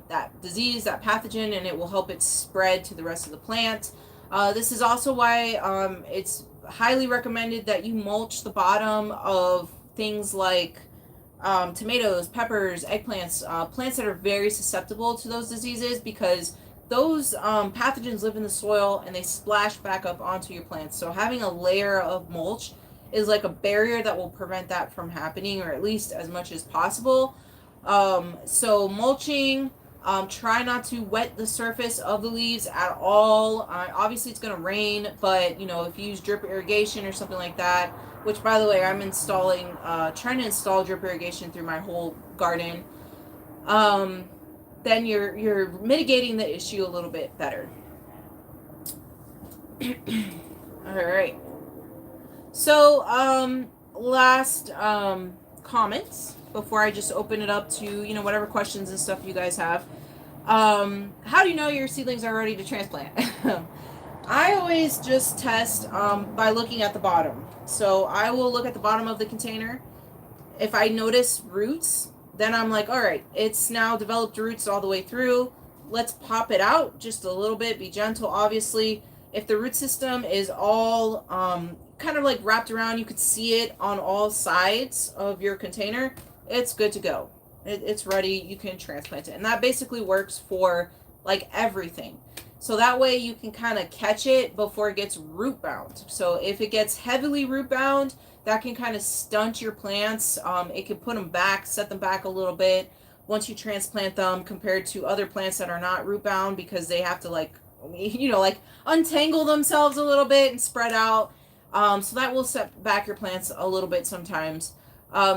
that disease, that pathogen, and it will help it spread to the rest of the plant. This is also why it's highly recommended that you mulch the bottom of things like tomatoes, peppers, eggplants, plants that are very susceptible to those diseases, because those pathogens live in the soil and they splash back up onto your plants. So having a layer of mulch is like a barrier that will prevent that from happening, or at least as much as possible. So mulching, try not to wet the surface of the leaves at all. Obviously it's going to rain, but you know, if you use drip irrigation or something like that, which by the way, I'm installing, trying to install drip irrigation through my whole garden, then you're mitigating the issue a little bit better. All right. So, last comments before I just open it up to, you know, whatever questions and stuff you guys have. How do you know your seedlings are ready to transplant? I always just test by looking at the bottom. So I will look at the bottom of the container. If I notice roots, then I'm like, all right, it's now developed roots all the way through. Let's pop it out just a little bit. Be gentle, obviously. If the root system is all kind of like wrapped around, you could see it on all sides of your container, it's good to go. It's ready. You can transplant it. And that basically works for like everything. So that way you can kind of catch it before it gets root bound. So if it gets heavily root bound, that can kind of stunt your plants. It can put them back, set them back a little bit once you transplant them, compared to other plants that are not root bound, because they have to like, you know, like untangle themselves a little bit and spread out. So that will set back your plants a little bit sometimes.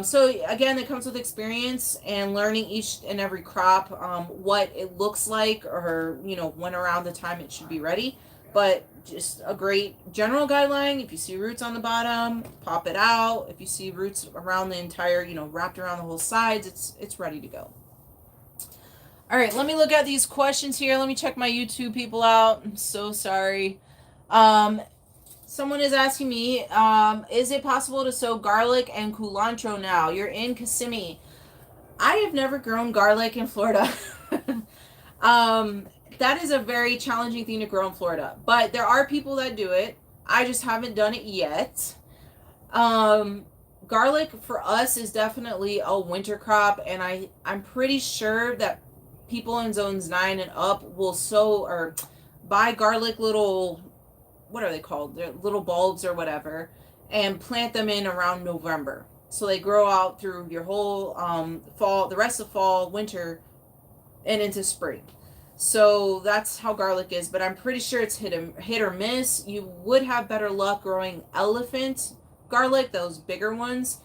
So again, it comes with experience and learning each and every crop, what it looks like, or, you know, when around the time it should be ready. But just a great general guideline: if you see roots on the bottom, pop it out. If you see roots around the entire, you know, wrapped around the whole sides, it's ready to go. All right, let me look at these questions here. Let me check my YouTube people out. I'm so sorry. Someone is asking me, is it possible to sow garlic and culantro now? You're in Kissimmee. I have never grown garlic in Florida. That is a very challenging thing to grow in Florida. But there are people that do it. I just haven't done it yet. Garlic for us is definitely a winter crop, and I'm pretty sure that people in zones 9 and up will sow or buy garlic little, what are they called? They're little bulbs or whatever, and plant them in around November. So they grow out through your whole fall, the rest of fall, winter, and into spring. So that's how garlic is, but I'm pretty sure it's hit or miss. You would have better luck growing elephant garlic, those bigger ones,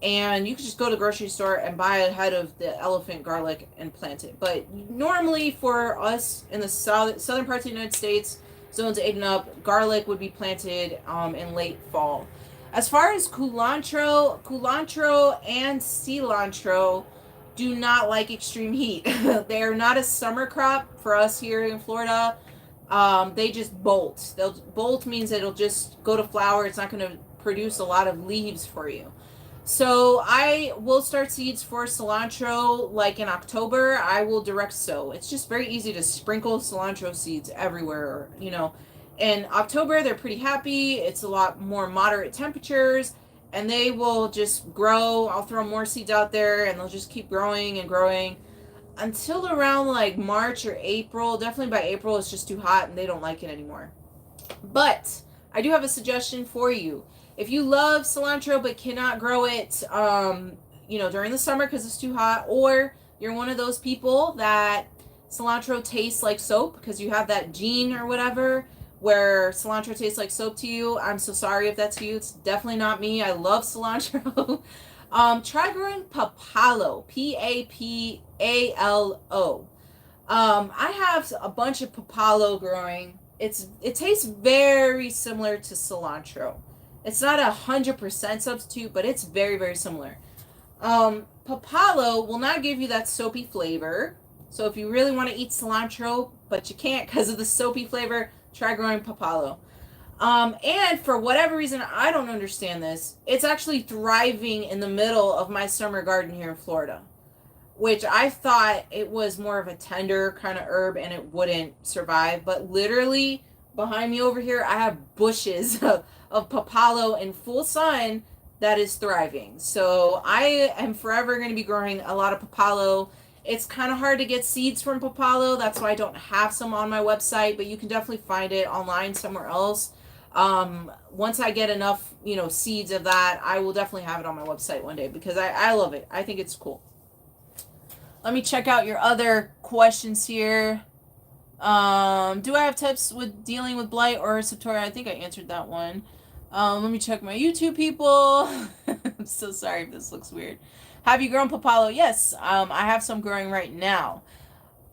and you could just go to the grocery store and buy a head of the elephant garlic and plant it. But normally for us in the southern parts of the United States, zones 8 and up, garlic would be planted in late fall. As far as culantro and cilantro do not like extreme heat. They are not a summer crop for us here in Florida. They just bolt. Bolt means it'll just go to flower. It's not going to produce a lot of leaves for you. So I will start seeds for cilantro like in October. I will direct sow. It's just very easy to sprinkle cilantro seeds everywhere, you know. In October, they're pretty happy. It's a lot more moderate temperatures, and they will just grow. I'll throw more seeds out there, and they'll just keep growing and growing until around like March or April. Definitely by April, it's just too hot, and they don't like it anymore. But I do have a suggestion for you. If you love cilantro but cannot grow it, you know, during the summer because it's too hot, or you're one of those people that cilantro tastes like soap because you have that gene or whatever where cilantro tastes like soap to you, I'm so sorry if that's you. It's definitely not me. I love cilantro. Try growing Papalo, Papalo. I have a bunch of Papalo growing. It tastes very similar to cilantro. It's not 100% substitute, but it's very, very similar. Papalo will not give you that soapy flavor. So if you really want to eat cilantro, but you can't because of the soapy flavor, try growing Papalo. And for whatever reason, I don't understand this, it's actually thriving in the middle of my summer garden here in Florida, which I thought it was more of a tender kind of herb and it wouldn't survive. But literally behind me over here, I have bushes of Papalo in full sun that is thriving. So I am forever going to be growing a lot of Papalo. It's kind of hard to get seeds from Papalo. That's why I don't have some on my website, but you can definitely find it online somewhere else. Once I get enough, seeds of that, I will definitely have it on my website one day because I love it. I think it's cool. Let me check out your other questions here. Do I have tips with dealing with blight or septoria? I think I answered that one. Let me check my YouTube people. I'm so sorry if this looks weird. Have you grown Papalo? Yes, I have some growing right now.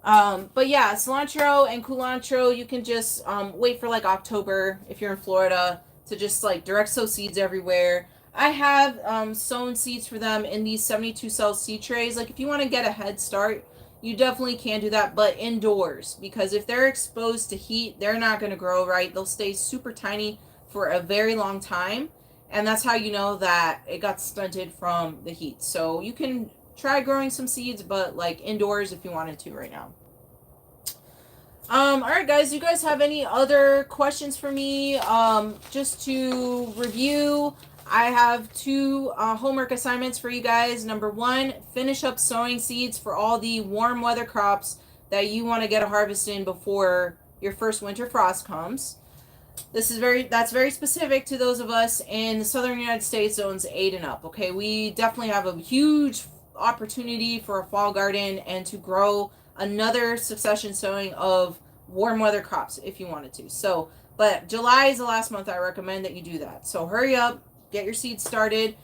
But yeah, cilantro and culantro, you can just wait for like October if you're in Florida to just like direct sow seeds everywhere. I have sown seeds for them in these 72 cell seed trays. Like if you want to get a head start, you definitely can do that, but indoors, because if they're exposed to heat, they're not going to grow right. They'll stay super tiny for a very long time, and that's how you know that it got stunted from the heat. So you can try growing some seeds, but like indoors if you wanted to right now. All right, guys, you guys have any other questions for me? Just to review, I have 2 homework assignments for you guys. Number 1, finish up sowing seeds for all the warm weather crops that you want to get a harvest in before your first winter frost comes. That's very specific to those of us in the southern United States, zones 8 and up. Okay, we definitely have a huge opportunity for a fall garden and to grow another succession sowing of warm weather crops if you wanted to. So, but July is the last month I recommend that you do that. So hurry up, get your seeds started.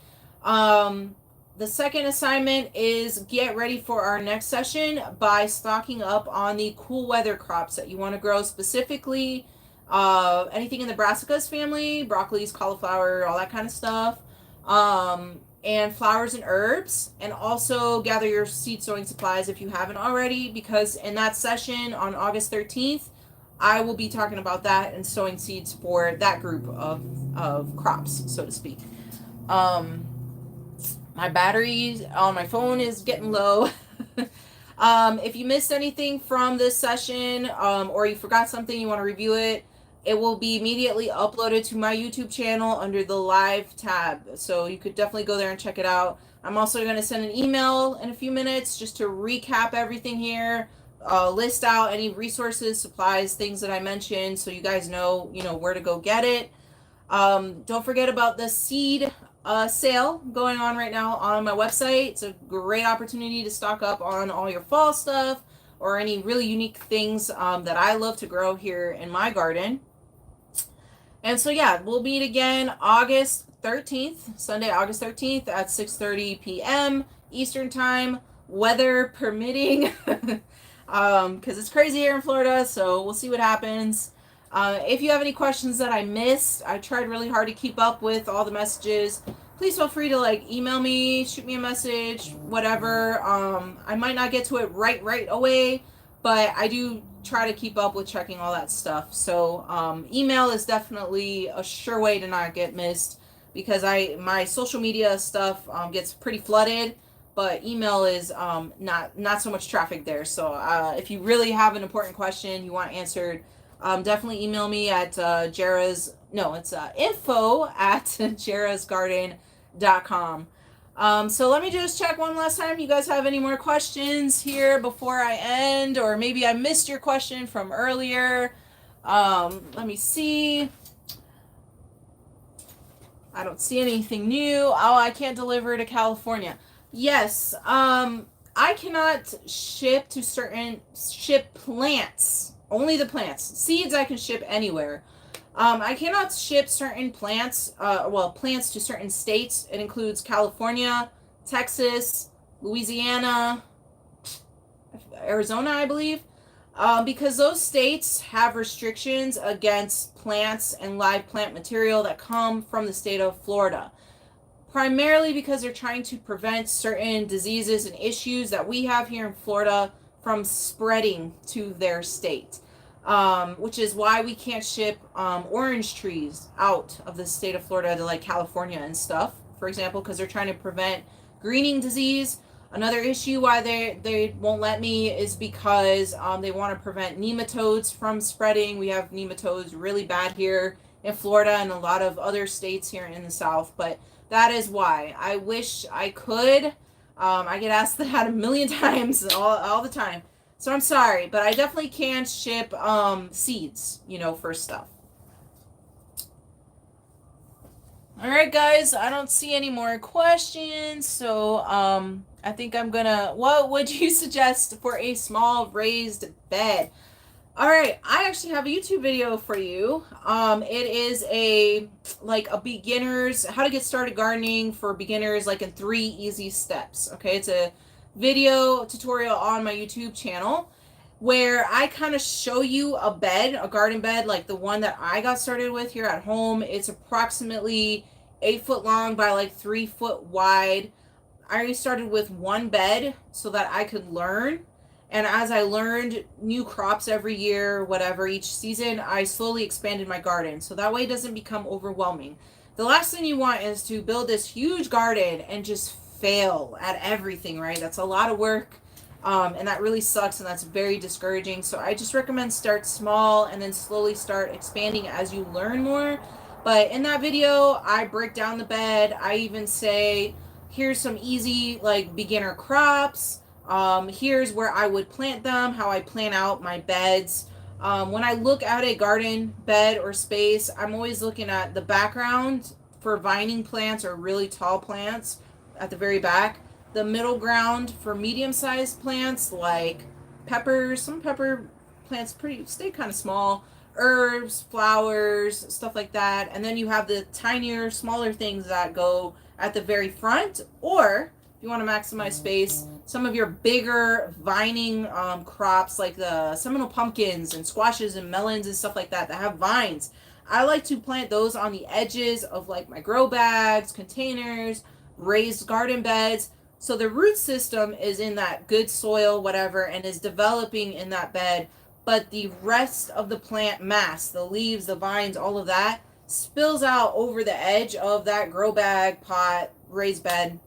The second assignment is get ready for our next session by stocking up on the cool weather crops that you want to grow, specifically anything in the brassicas family, broccolis, cauliflower, all that kind of stuff. And flowers and herbs, and also gather your seed sowing supplies if you haven't already, because in that session on August 13th, I will be talking about that and sowing seeds for that group of crops, so to speak. My battery on my phone is getting low. If you missed anything from this session, or you forgot something, you want to review it, it will be immediately uploaded to my YouTube channel under the live tab. So you could definitely go there and check it out. I'm also going to send an email in a few minutes just to recap everything here, list out any resources, supplies, things that I mentioned, so you guys know, where to go get it. Don't forget about the seed sale going on right now on my website. It's a great opportunity to stock up on all your fall stuff or any really unique things that I love to grow here in my garden. And so yeah, we'll meet again August 13th, Sunday, August 13th at 6:30 p.m. Eastern Time, weather permitting, because it's crazy here in Florida, so we'll see what happens. If you have any questions that I missed, I tried really hard to keep up with all the messages. Please feel free to email me, shoot me a message, whatever. I might not get to it right away, but I do try to keep up with checking all that stuff. So email is definitely a sure way to not get missed, because my social media stuff gets pretty flooded, but email is not so much traffic there. So if you really have an important question you want answered, definitely email me at info@jarrasgarden.com. So let me just check one last time. You guys have any more questions here before I end? Or maybe I missed your question from earlier. Let me see. I don't see anything new. Oh, I can't deliver to California. Yes, I cannot ship plants. Only the plants. Seeds I can ship anywhere. I cannot ship certain plants, plants to certain states. It includes California, Texas, Louisiana, Arizona, I believe, because those states have restrictions against plants and live plant material that come from the state of Florida. Primarily because they're trying to prevent certain diseases and issues that we have here in Florida from spreading to their state. Which is why we can't ship orange trees out of the state of Florida to like California and stuff, for example, because they're trying to prevent greening disease. Another issue why they won't let me is because they want to prevent nematodes from spreading. We have nematodes really bad here in Florida and a lot of other states here in the South, but that is why. I wish I could. I get asked that a million times all the time. So I'm sorry, but I definitely can ship seeds, for stuff. All right, guys, I don't see any more questions, so I think I'm gonna. What would you suggest for a small raised bed? All right, I actually have a YouTube video for you. It is a beginner's how to get started gardening for beginners, like in 3 easy steps. Okay, it's a video tutorial on my YouTube channel where I kind of show you a garden bed, like the one that I got started with here at home. It's approximately 8 foot long by like 3 foot wide. I already started with one bed so that I could learn. And as I learned new crops every year, whatever, each season, I slowly expanded my garden. So that way it doesn't become overwhelming. The last thing you want is to build this huge garden and just fail at everything, right? That's a lot of work. And that really sucks, and that's very discouraging. So I just recommend start small and then slowly start expanding as you learn more. But in that video, I break down the bed. I even say, here's some easy beginner crops. Here's where I would plant them, how I plan out my beds. When I look at a garden bed or space, I'm always looking at the background for vining plants or really tall plants at the very back. The middle ground for medium-sized plants like peppers. Some pepper plants stay kind of small. Herbs, flowers, stuff like that. And then you have the tinier, smaller things that go at the very front, or if you want to maximize space, some of your bigger vining crops like the Seminole pumpkins and squashes and melons and stuff like that have vines. I like to plant those on the edges of my grow bags, containers, raised garden beds. So the root system is in that good soil, whatever, and is developing in that bed. But the rest of the plant mass, the leaves, the vines, all of that, spills out over the edge of that grow bag, pot, raised bed,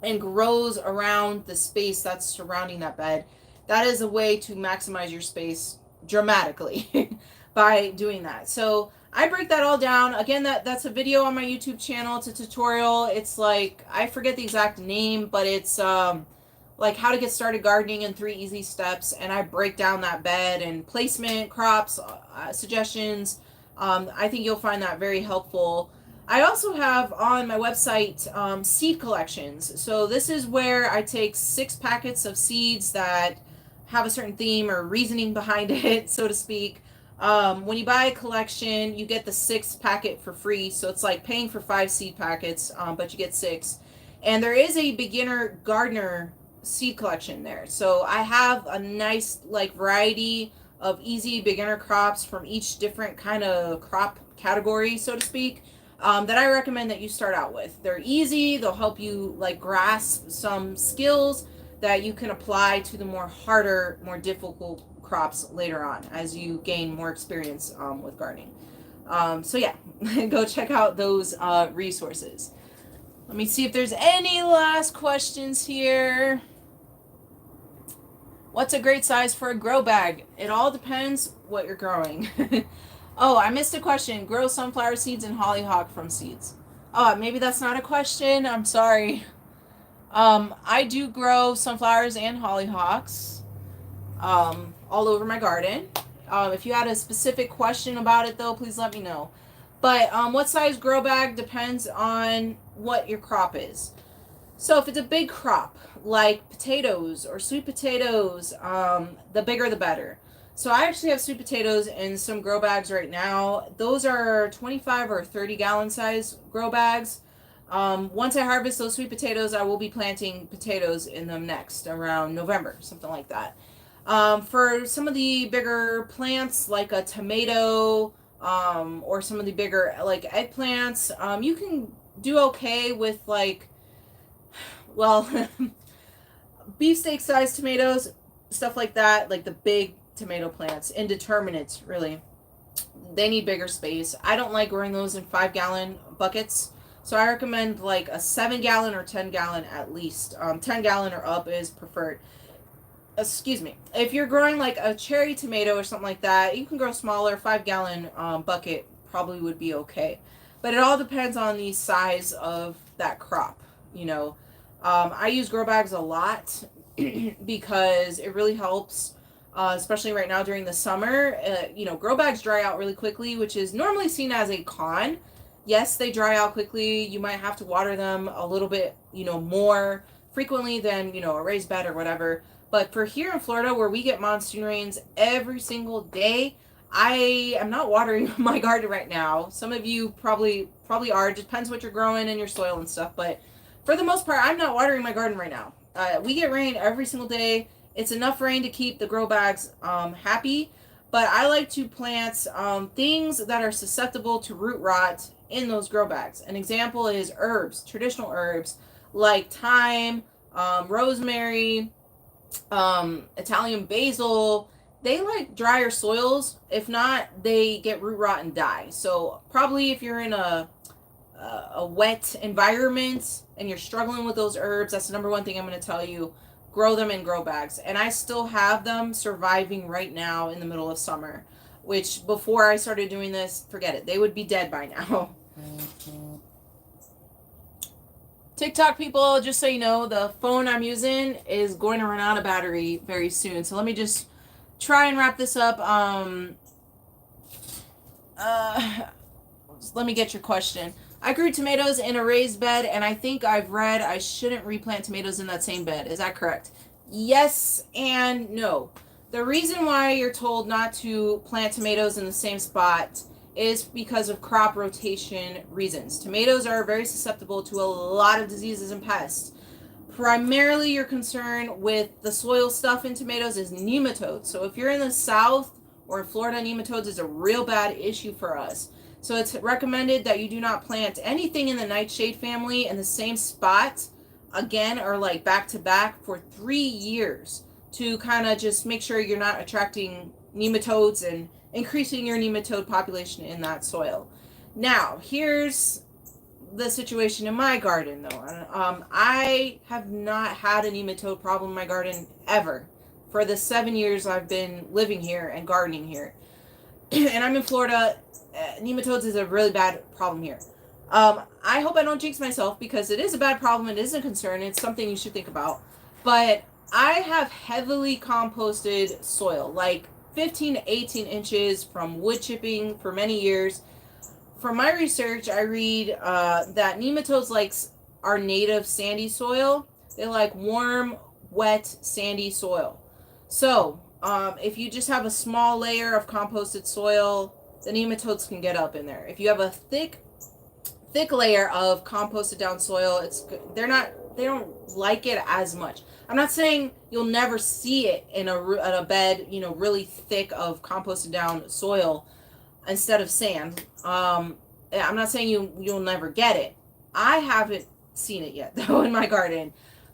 and grows around the space that's surrounding that bed. That is a way to maximize your space dramatically by doing that. So I break that all down. Again, that's a video on my YouTube channel. It's a tutorial. It's I forget the exact name, but it's how to get started gardening in 3 easy steps. And I break down that bed and placement, crops, suggestions. I think you'll find that very helpful. I also have on my website seed collections. So this is where I take 6 packets of seeds that have a certain theme or reasoning behind it, so to speak. When you buy a collection, you get the 6th packet for free. So it's like paying for 5 seed packets, but you get 6. And there is a beginner gardener seed collection there. So I have a nice variety of easy beginner crops from each different kind of crop category, so to speak. That I recommend that you start out with. They're easy. They'll help you grasp some skills that you can apply to the more harder, more difficult crops later on as you gain more experience with gardening. So yeah, go check out those resources. Let me see if there's any last questions here. What's a great size for a grow bag? It all depends what you're growing. Oh, I missed a question. Grow sunflower seeds and hollyhock from seeds. Oh, maybe that's not a question. I'm sorry. I do grow sunflowers and hollyhocks all over my garden. If you had a specific question about it, though, please let me know. But what size grow bag depends on what your crop is. So if it's a big crop, like potatoes or sweet potatoes, the bigger the better. So I actually have sweet potatoes in some grow bags right now. Those are 25 or 30 gallon size grow bags. Once I harvest those sweet potatoes, I will be planting potatoes in them next around November, something like that. For some of the bigger plants, like a tomato, or some of the bigger like eggplants, you can do okay with like, well, beefsteak sized tomatoes, stuff like that, like the big tomato plants, indeterminates, really. They need bigger space. I don't like growing those in 5-gallon buckets. So I recommend like a 7-gallon or 10-gallon at least. 10-gallon or up is preferred. Excuse me. If you're growing like a cherry tomato or something like that, you can grow smaller. 5-gallon bucket probably would be okay. But it all depends on the size of that crop. You know, I use grow bags a lot because it really helps, especially right now during the summer. You know, grow bags dry out really quickly, which is normally seen as a con. Yes, they dry out quickly. You might have to water them a little bit, you know, more frequently than, you know, a raised bed or whatever. But for here in Florida, where we get monsoon rains every single day, I am not watering my garden right now. Some of you probably are. It depends what you're growing in your soil and stuff. But for the most part, I'm not watering my garden right now. We get rain every single day. It's enough rain to keep the grow bags happy. But I like to plant things that are susceptible to root rot in those grow bags. An example is herbs, traditional herbs like thyme, rosemary, Italian basil. They like drier soils. If not, they get root rot and die. So probably if you're in a wet environment and you're struggling with those herbs, that's the number one thing I'm going to tell you. Grow them in grow bags. And I still have them surviving right now in the middle of summer, which before I started doing this, forget it. They would be dead by now. TikTok people, just so you know, the phone I'm using is going to run out of battery very soon. So let me just try and wrap this up. Let me get your question. I grew tomatoes in a raised bed, and I think I've read I shouldn't replant tomatoes in that same bed. Is that correct? Yes and no. The reason why you're told not to plant tomatoes in the same spot is because of crop rotation reasons. Tomatoes are very susceptible to a lot of diseases and pests. Primarily, your concern with the soil stuff in tomatoes is nematodes. So if you're in the South or in Florida, nematodes is a real bad issue for us. So it's recommended that you do not plant anything in the nightshade family in the same spot again or like back to back for 3 years to kind of just make sure you're not attracting nematodes and increasing your nematode population in that soil. Now, here's the situation in my garden though. I have not had a nematode problem in my garden ever for the 7 years I've been living here and gardening here. And I'm in Florida. Nematodes is a really bad problem here. I hope I don't jinx myself because it is a bad problem. It is a concern. It's something you should think about. But I have heavily composted soil, like 15 to 18 inches from wood chipping for many years. From my research, I read that nematodes like our native sandy soil. They like warm, wet, sandy soil. So if you just have a small layer of composted soil, the nematodes can get up in there. If you have a thick layer of composted down soil, they don't like it as much. I'm not saying you'll never see it in a bed, you know, really thick of composted down soil instead of sand. I'm not saying you'll never get it. I haven't seen it yet though in my garden,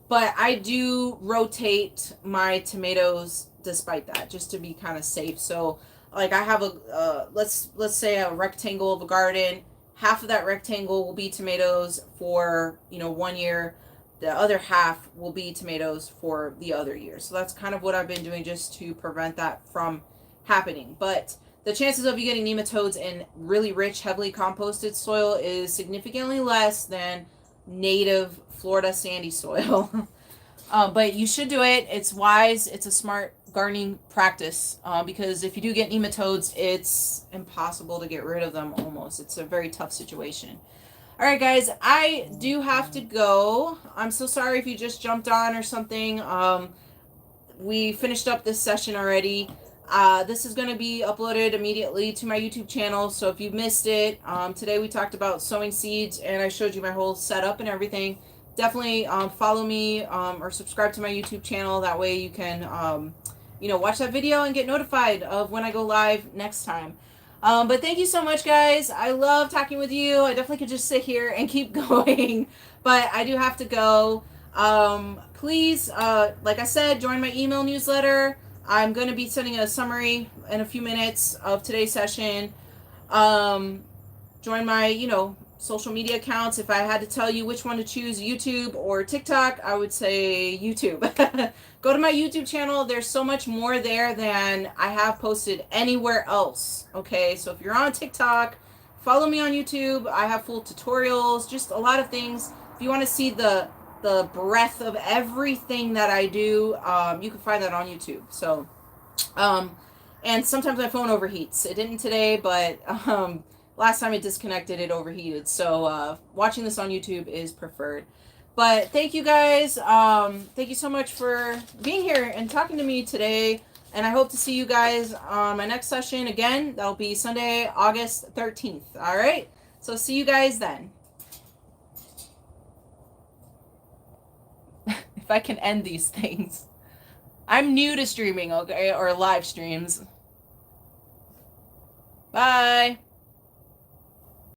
but I do rotate my tomatoes despite that, just to be kind of safe. So like I have a let's say a rectangle of a garden. Half of that rectangle will be tomatoes for 1 year. The other half will be tomatoes for the other year. So that's kind of what I've been doing just to prevent that from happening. But the chances of you getting nematodes in really rich, heavily composted soil is significantly less than native Florida sandy soil. But you should do it. It's wise. It's a smart gardening practice because if you do get nematodes, it's impossible to get rid of them almost. It's a very tough situation. All right, guys, I do have to go. I'm so sorry if you just jumped on or something. We finished up this session already. This is going to be uploaded immediately to my YouTube channel, so if you missed it, today we talked about sowing seeds, and I showed you my whole setup and everything. Definitely follow me or subscribe to my YouTube channel. That way you can, watch that video and get notified of when I go live next time. But thank you so much, guys. I love talking with you. I definitely could just sit here and keep going, but I do have to go. Please, like I said, join my email newsletter. I'm going to be sending a summary in a few minutes of today's session. Join my, social media accounts. If I had to tell you which one to choose, YouTube or TikTok, I would say YouTube. Go to my YouTube channel. There's so much more there than I have posted anywhere else. Okay, so if you're on TikTok, follow me on YouTube. I have full tutorials, just a lot of things. If you want to see the breadth of everything that I do, you can find that on YouTube. So, and sometimes my phone overheats. It didn't today, but last time it disconnected, it overheated. So watching this on YouTube is preferred. But thank you guys. Thank you so much for being here and talking to me today. And I hope to see you guys on my next session again. That'll be Sunday, August 13th. All right? So see you guys then. If I can end these things. I'm new to streaming, okay? Or live streams. Bye.